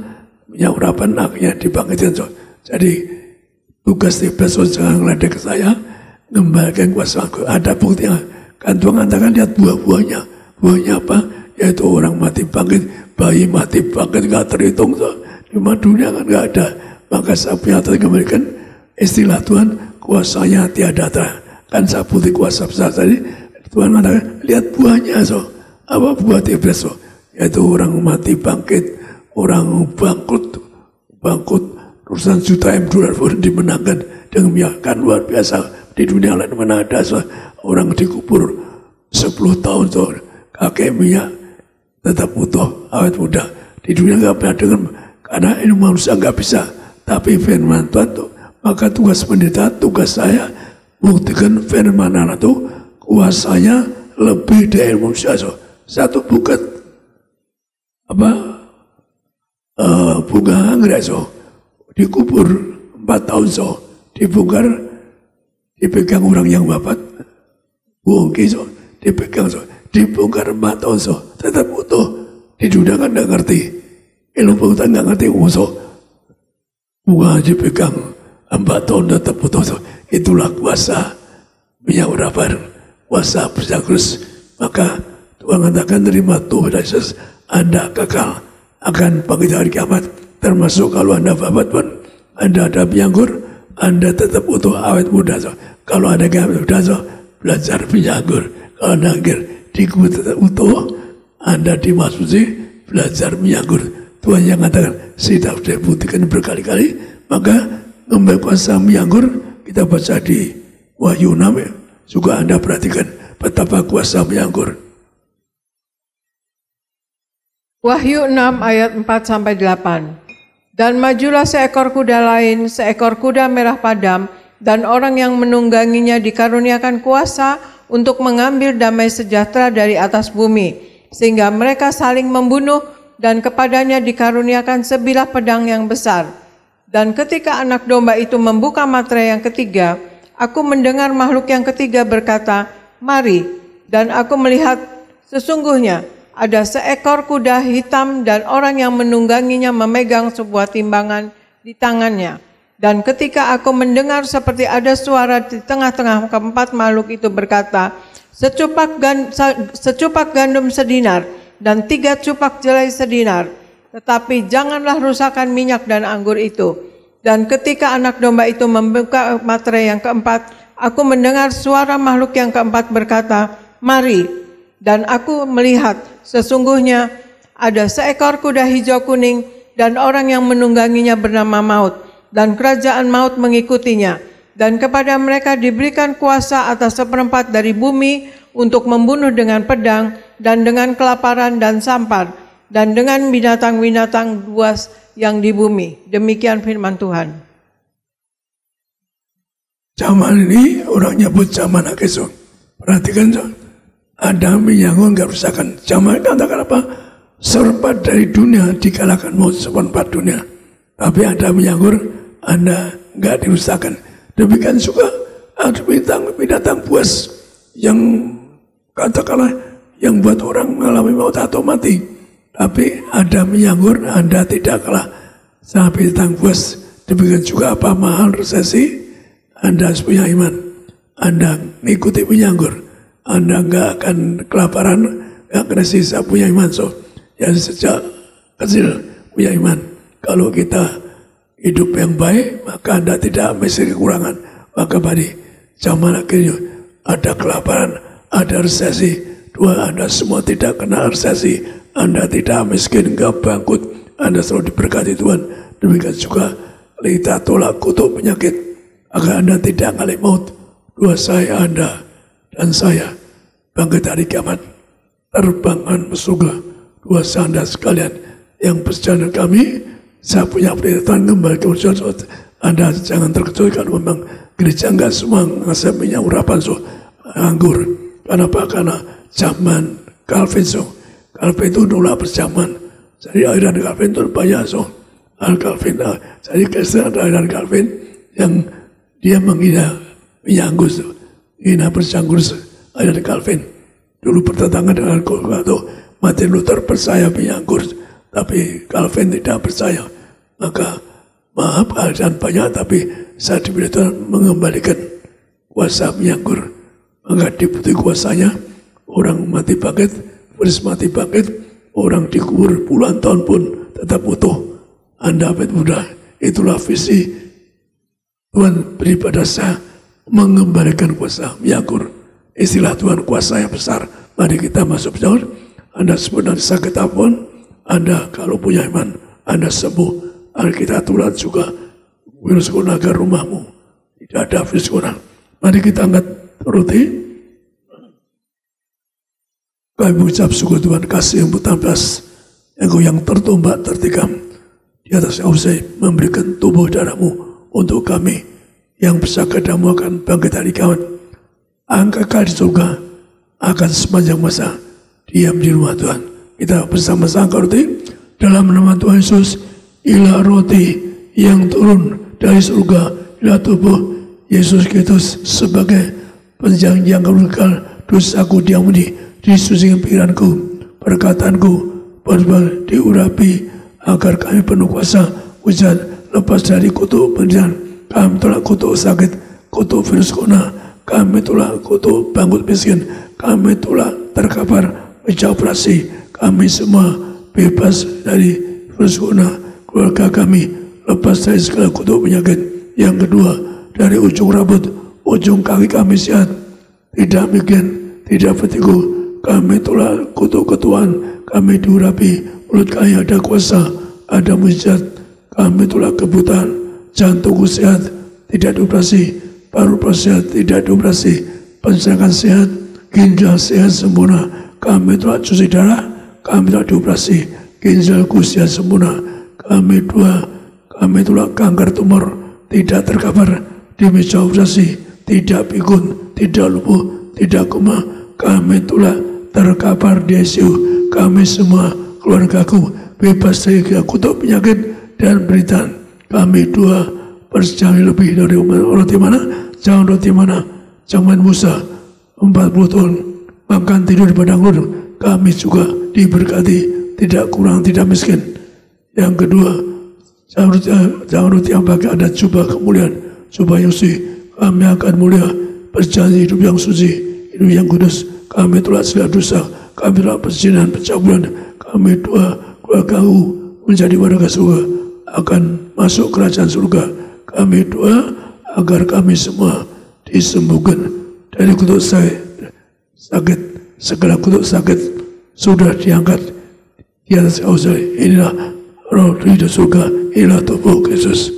minyak urapan, akhirnya dibangkitkan. Jadi tugas iblis jangan ngeledek saya, ngembalikan kuasa aku. Ada buktinya. Kan Tuhan katakan lihat buah-buahnya. Buahnya apa? Yaitu orang mati bangkit, bayi mati bangkit, gak terhitung. Di dunia kan gak ada. Maka saya punya kembalikan istilah Tuhan, kuasanya tiada terang. Kan saya putih kuasa besar tadi. Tuhan katakan lihat buahnya. Apa buah iblis? Yaitu orang mati bangkit, orang bangkrut, urusan juta $1 pun dimenangkan dengan minyak. Kan luar biasa. Di dunia lain mana ada orang dikubur 10 tahun kakek minyak tetap utuh, awet muda. Di dunia nggak pernah dengar, karena ini manusia nggak bisa. Tapi firman Tuhan tuh, maka tugas pendeta, tugas saya buktikan firman Allah itu kuasanya lebih dari manusia. Satu bukan bunga anggrek dikubur 4 tahun dibongkar, dipegang orang yang wafat, bongki dipegang dibongkar 4 tahun tetap utuh. Di dunia kan nggak ngerti, ilmu pengetahuan nggak ngerti, bunga dipegang 4 tahun tetap utuh. Itulah kuasa minyak urapan, kuasa Kristus. Maka Tuhan katakan terima tubuh Yesus, Anda kekal akan bangkit hari kiamat. Termasuk kalau Anda wafat pun, Anda ada anggur, Anda tetap utuh, awet muda. Kalau ada gambar muda, belajar minyak anggur. Kalau Anda dikubur tetap utuh, Anda dimasuki belajar minyak anggur. Tuhan yang katakan, saya sudah buktikan berkali-kali. Maka ngambil kuasa minyak anggur, kita baca di Wahyu 6, juga Anda perhatikan betapa kuasa minyak anggur. Wahyu 6 ayat 4-8. Dan majulah seekor kuda lain, seekor kuda merah padam, dan orang yang menungganginya dikaruniakan kuasa untuk mengambil damai sejahtera dari atas bumi, sehingga mereka saling membunuh, dan kepadanya dikaruniakan sebilah pedang yang besar. Dan ketika anak domba itu membuka materai yang ketiga, aku mendengar makhluk yang ketiga berkata, "Mari." Dan aku melihat sesungguhnya ada seekor kuda hitam dan orang yang menungganginya memegang sebuah timbangan di tangannya. Dan ketika aku mendengar seperti ada suara di tengah-tengah keempat makhluk itu berkata, secupak gandum sedinar dan 3 cupak jelai sedinar, tetapi janganlah rusakkan minyak dan anggur itu. Dan ketika anak domba itu membuka materai yang keempat, aku mendengar suara makhluk yang keempat berkata, "Mari." Dan aku melihat sesungguhnya ada seekor kuda hijau kuning dan orang yang menungganginya bernama Maut, dan kerajaan maut mengikutinya. Dan kepada mereka diberikan kuasa atas 1/4 dari bumi untuk membunuh dengan pedang dan dengan kelaparan dan sampar dan dengan binatang-binatang buas yang di bumi. Demikian firman Tuhan. Zaman ini orang nyebut zaman akhir. Perhatikan, Ada menyangkut kerusakan. Zaman katakan apa? Seperempat dari dunia dikalahkan maut, seperempat dunia. Tapi ada menyangkut Anda nggak dirusakkan. Demikian juga ada binatang buas yang katakanlah yang buat orang mengalami maut atau mati. Tapi ada menyangkut Anda tidak kalah sama binatang buas. Demikian juga apa mahal resesi, Anda harus punya iman. Anda mengikuti menyangkut, Anda nggak akan kelaparan, nggak akan sisa punya iman. So, yang sejak kecil punya iman. Kalau kita hidup yang baik, maka Anda tidak mesti kekurangan. Maka pada zaman akhirnya ada kelaparan, ada resesi. Dua, Anda semua tidak kena resesi. Anda tidak miskin, nggak bangkrut. Anda selalu diberkati Tuhan. Demikian juga kita tolak kutuk penyakit agar Anda tidak mengalami maut. Dua, saya, Anda, dan saya bangkit hari kiamat, terbangkan ke surga. Dua, Anda sekalian yang berjalan kami, saya punya perintah kembali ke surga. Anda jangan terkejut kalau memang gereja enggak semua ngasih minyak urapan anggur. Kenapa? Karena zaman Calvin Calvin itu nolak berjaman. Jadi aliran Calvin itu banyak Calvin. Jadi Kristen ada aliran Calvin yang dia menghina minyak anggur, menghina berjanggur aliran Calvin. Dulu bertentangan dengan Calvin. Martin Luther percaya minyak anggur, tapi Calvin tidak percaya. Maka maaf aliran banyak, tapi saya diberi Tuhan mengembalikan kuasa minyak anggur. Maka dibutuhkan kuasanya, orang mati bangkit, First mati bangkit, orang dikubur puluhan tahun pun tetap utuh. Anda awet muda, itulah visi Tuhan beri pada saya, mengembalikan kuasa minyak anggur. Istilah Tuhan kuasa yang besar. Mari kita masuk jauh. Anda sebenarnya sakit apapun, Anda kalau punya iman, Anda sembuh. Alkitab tulis juga, virus corona ke rumahmu. Tidak ada virus corona. Mari kita angkat roti. Kami mengucap syukur Tuhan kasih yang bertampas, Engkau yang tertumbak tertikam di atas Usai memberikan tubuh darahmu untuk kami yang bersaka darahmu akan bangkit hari kiamat. Angka kali surga akan sepanjang masa diam di rumah Tuhan. Kita bersama-sama angkat roti dalam nama Tuhan Yesus. Inilah roti yang turun dari surga, inilah tubuh Yesus Kristus sebagai penjanjian kekal dosaku diampuni, disucikan pikiranku, perkataanku, berbuat diurapi agar kami penuh kuasa hujan lepas dari kutuk penderitaan. Kami tolak kutuk sakit, kutuk virus corona, kami tolak kutuk bangkrut miskin, kami tolak terkapar meja operasi, kami semua bebas dari virus corona. Keluarga kami lepas dari segala kutuk penyakit. Yang kedua, dari ujung rambut, ujung kaki kami sehat, tidak migrain, tidak vertigo. Kami tolak kutuk ketuaan, kami diurapi, mulut kami ada kuasa, ada mujizat. Kami tolak kebutaan, jantungku sehat, tidak dioperasi, paru-paru sehat, tidak dioperasi, pencernaan sehat, ginjal sehat sempurna. Kami tolak cuci darah, kami tolak dioperasi, ginjalku sehat sempurna. Kami tolak kanker tumor, tidak terkapar di meja operasi, tidak pikun, tidak lumpuh, tidak koma. Kami tolak terkapar di ICU. Kami semua keluargaku bebas dari kutuk penyakit dan beritaan. Kami perjalanan lebih dari roti mana? Jangan roti mana? Zaman Musa 40 tahun makan tidur di padang gurun. Kami juga diberkati, tidak kurang, tidak miskin. Yang kedua, jangan roti yang pakai ada jubah kemuliaan, jubah yang suci. Kami akan mulia, berjanji hidup yang suci, hidup yang kudus. Kami tolak segala dosa, kami tolak perzinahan, pencabulan. Kami keluargaku menjadi warga surga, akan masuk kerajaan surga. Kami doa agar kami semua disembuhkan dari kutuk sakit, segala kutuk sakit sudah diangkat di atas Usai. Inilah roh dari surga, inilah tubuh Kristus.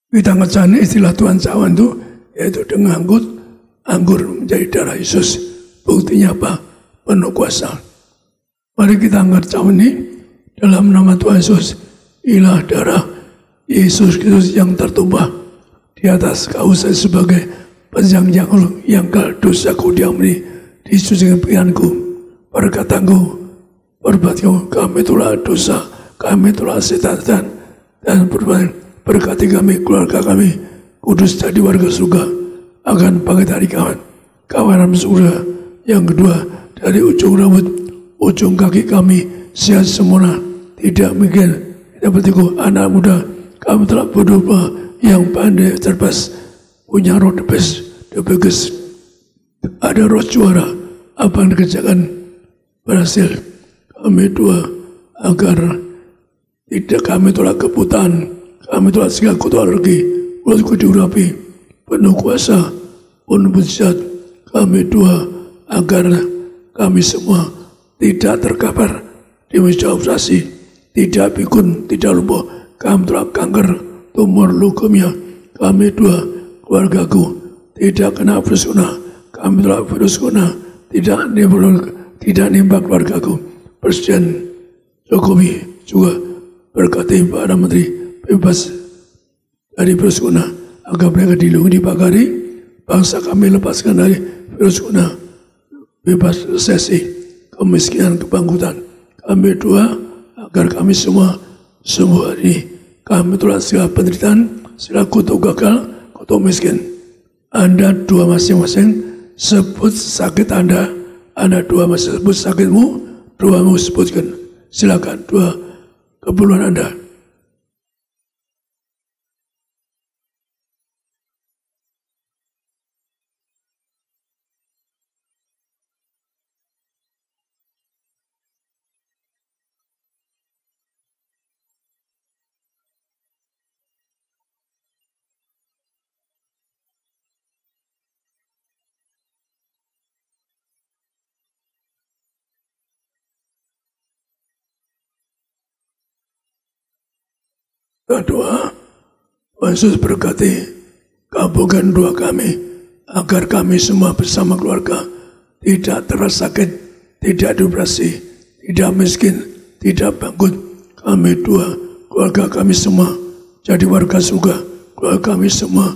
Kita ngecani istilah Tuhan cawan itu, yaitu dengan anggur menjadi darah Yesus. Buktinya apa? Penuh kuasa. Mari kita ngercawan ini dalam nama Tuhan Yesus. Inilah darah Yesus Kristus yang tertumpah di atas kau saya sebagai penjang yang dosaku diampuni, disucikan pikiranku, perkataanku, perbuatanku. Kami telah dosa, kami telah setan dan berkati kami, keluarga kami, kudus jadi warga surga, akan pagi hari kawanan surga. Yang kedua, dari ujung rambut, ujung kaki kami sehat sempurna, tidak mungkin, tidak bertiku. Anak muda, kami telah berdoa yang pandai, cerdas, punya roh the biggest. Ada roh juara, apa yang dikerjakan berhasil. Kami doa agar tidak kami tolak kebutaan, kami tolak segala kutuan rezeki, mulutku diurapi, penuh kuasa, penuh mujizat. Kami doa agar kami semua tidak terkapar di meja operasi, tidak pikun, tidak lumpuh. Kami telah kanker, tumor, leukemia. Kami doa keluargaku tidak kena virus corona. Kami telah virus corona tidak nimba keluargaku. Presiden Jokowi juga berkati para menteri bebas dari virus corona, agar mereka dilindungi, dibagari. Bangsa kami lepaskan dari virus corona, bebas resesi, kemiskinan, kebangkrutan. Kami doa agar kami semua hari kami telah segala penderitaan, segala kutuk gagal, kutuk miskin. Anda dua masing-masing sebut sakit Anda dua masing sebut sakitmu, dua mau sebutkan. Silakan dua keperluan Anda. Doa, Yesus berkati, kabulkan doa kami, agar kami semua bersama keluarga tidak terasa sakit, tidak depresi, tidak miskin, tidak bangkrut. Kami doa, keluarga kami semua jadi warga surga, keluarga kami semua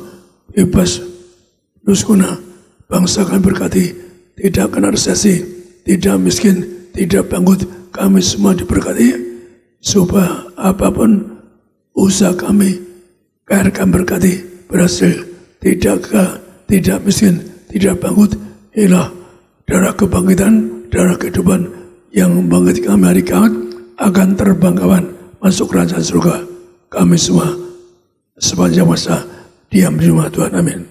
bebas duskuna. Bangsa kami berkati, tidak kena resesi, tidak miskin, tidak bangkrut. Kami semua diberkati, supaya apapun usaha kami, karir kami berkati, berhasil, tidak miskin, tidak bangkrut. Inilah darah kebangkitan, darah kehidupan yang membangkitkan kami hari kiamat, akan terbang kawan masuk kerajaan surga. Kami semua sepanjang masa diam di rumah Tuhan. Amin.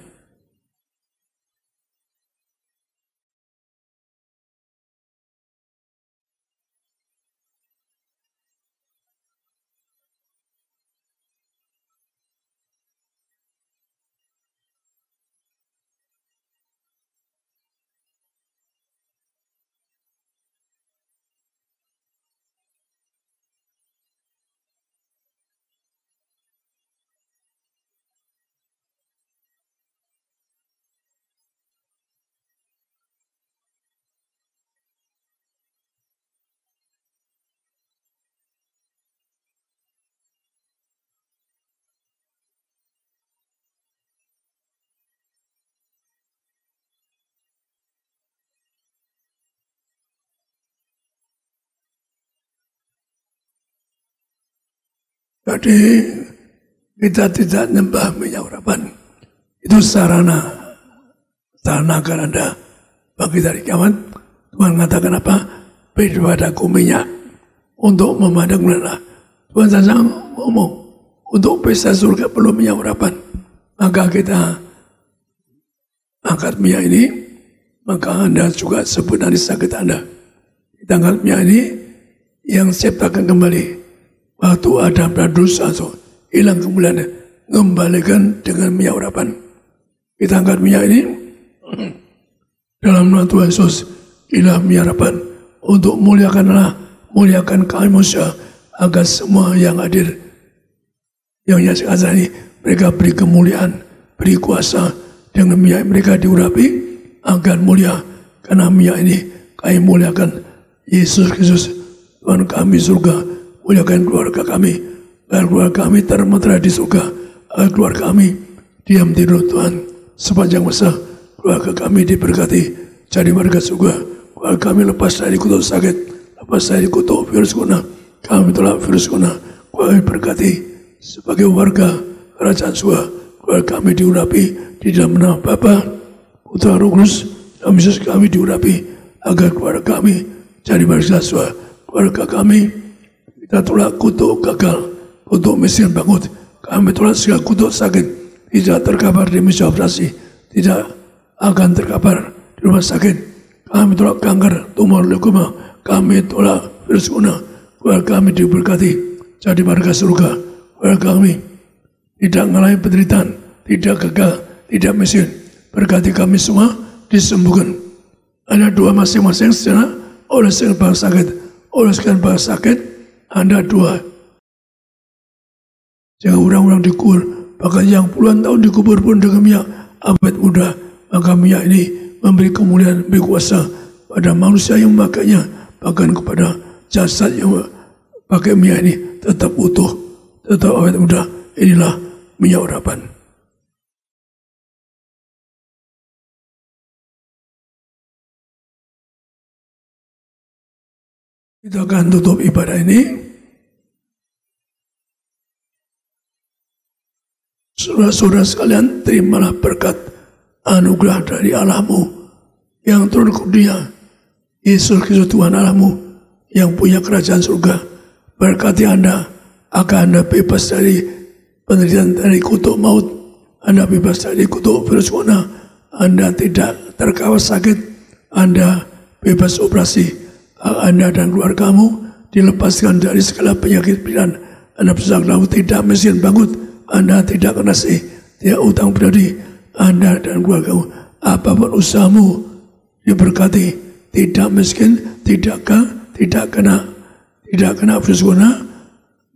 Jadi kita tidak nyembah minyak urapan. Itu sarana agar Anda bangkit dari kiamat. Tuhan mengatakan apa? Beri padaku minyak untuk memandang bulan. Tuhan saja ngomong, untuk pesta surga perlu minyak urapan. Maka kita angkat minyak ini, maka Anda juga sebut dari sakit Anda. Kita angkat minyak ini yang ciptakan kembali. Waktu Adam berdosa, hilang kemuliaannya, kembalikan dengan minyak urapan. Kita angkat minyak ini dalam nama Tuhan Yesus, inilah minyak urapan untuk muliakan kami manusia, agar semua yang hadir, yang nyaksikan ini mereka beri kemuliaan, beri kuasa, dengan minyak mereka diurapi agar mulia, karena minyak ini kami muliakan Yesus Kristus Tuhan kami surga, muliakan keluarga kami, agar keluarga kami termutara di surga, agar keluarga kami diam di roh Tuhan sepanjang masa. Keluarga kami diberkati jadi warga surga, keluarga kami lepas dari kutuk sakit, lepas dari kutuk virus corona, kami tolak virus corona, kami berkati sebagai warga kerajaan surga. Keluarga kami diurapi di dalam nama Bapa, Putra, Roh Kudus, dan Yesus kami diurapi agar keluarga kami jadi warga surga. Keluarga kami kita tolak kutuk gagal, kutuk miskin bangun, kami tolak segala kutuk sakit, tidak terkapar di meja operasi, tidak akan terkapar di rumah sakit. Kami tolak kanker, tumor, leukemia, kami tolak virus corona. Keluarga kami diberkati jadi warga surga. Keluarga kami tidak mengalami penderitaan, tidak gagal, tidak miskin. Berkati kami semua disembuhkan. Ada dua masing-masing secara oleskan bangsa sakit, oleskan bangsa sakit. Anda dua. Jangan orang-orang dikubur, bahkan yang puluhan tahun dikubur pun dengan minyak awet muda. Maka minyak ini memberi kemuliaan, memberi kuasa pada manusia yang memakainya, bahkan kepada jasad yang pakai minyak ini tetap utuh, tetap awet muda. Inilah minyak urapan. Kita akan tutup ibadah ini. Saudara-saudara sekalian, terimalah berkat anugerah dari Allahmu yang turun ke dunia, Yesus Kristus Tuhan Allahmu yang punya kerajaan surga. Berkati Anda akan Anda bebas dari penderitaan, dari kutuk maut. Anda bebas dari kutuk virus corona. Anda tidak terkawal sakit. Anda bebas operasi. Anda dan keluargamu dilepaskan dari segala penyakit pikiran. Anda bisa laut, tidak miskin bangun. Anda tidak kena tidak utang pribadi. Anda dan keluargamu, apapun usahamu diberkati, tidak miskin, tidak kena virus corona,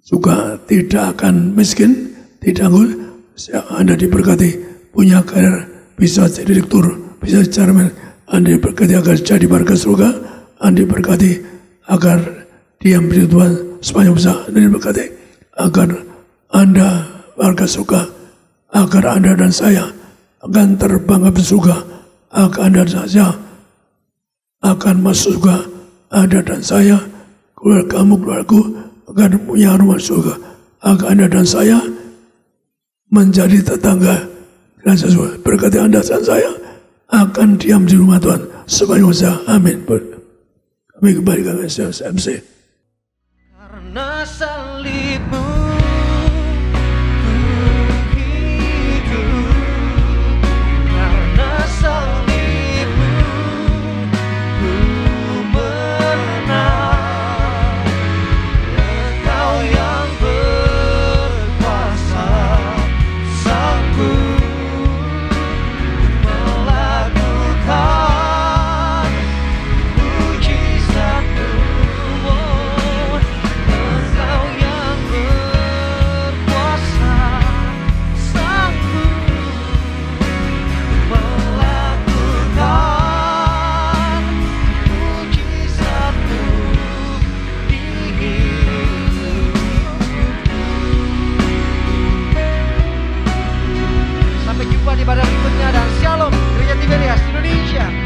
juga tidak akan miskin, tidak anggur. Anda diberkati, punya karir, bisa jadi direktur, bisa jadi chairman. Anda diberkati agar jadi warga surga. Anda diberkati agar diam di Tuhan sepanjang masa. Anda diberkati agar Anda warga surga, agar Anda dan saya akan terbang ke surga, agar Anda dan saya akan masuk surga. Anda dan saya, keluargamu, keluargaku akan punya rumah surga, agar Anda dan saya menjadi tetangga kerajaan surga. Berkati Anda dan saya akan diam di rumah Tuhan sepanjang masa. Amin. Kami kembalikan ke MC. Karena salibmu pada berikutnya, dan Shalom Gereja Tiberias Indonesia.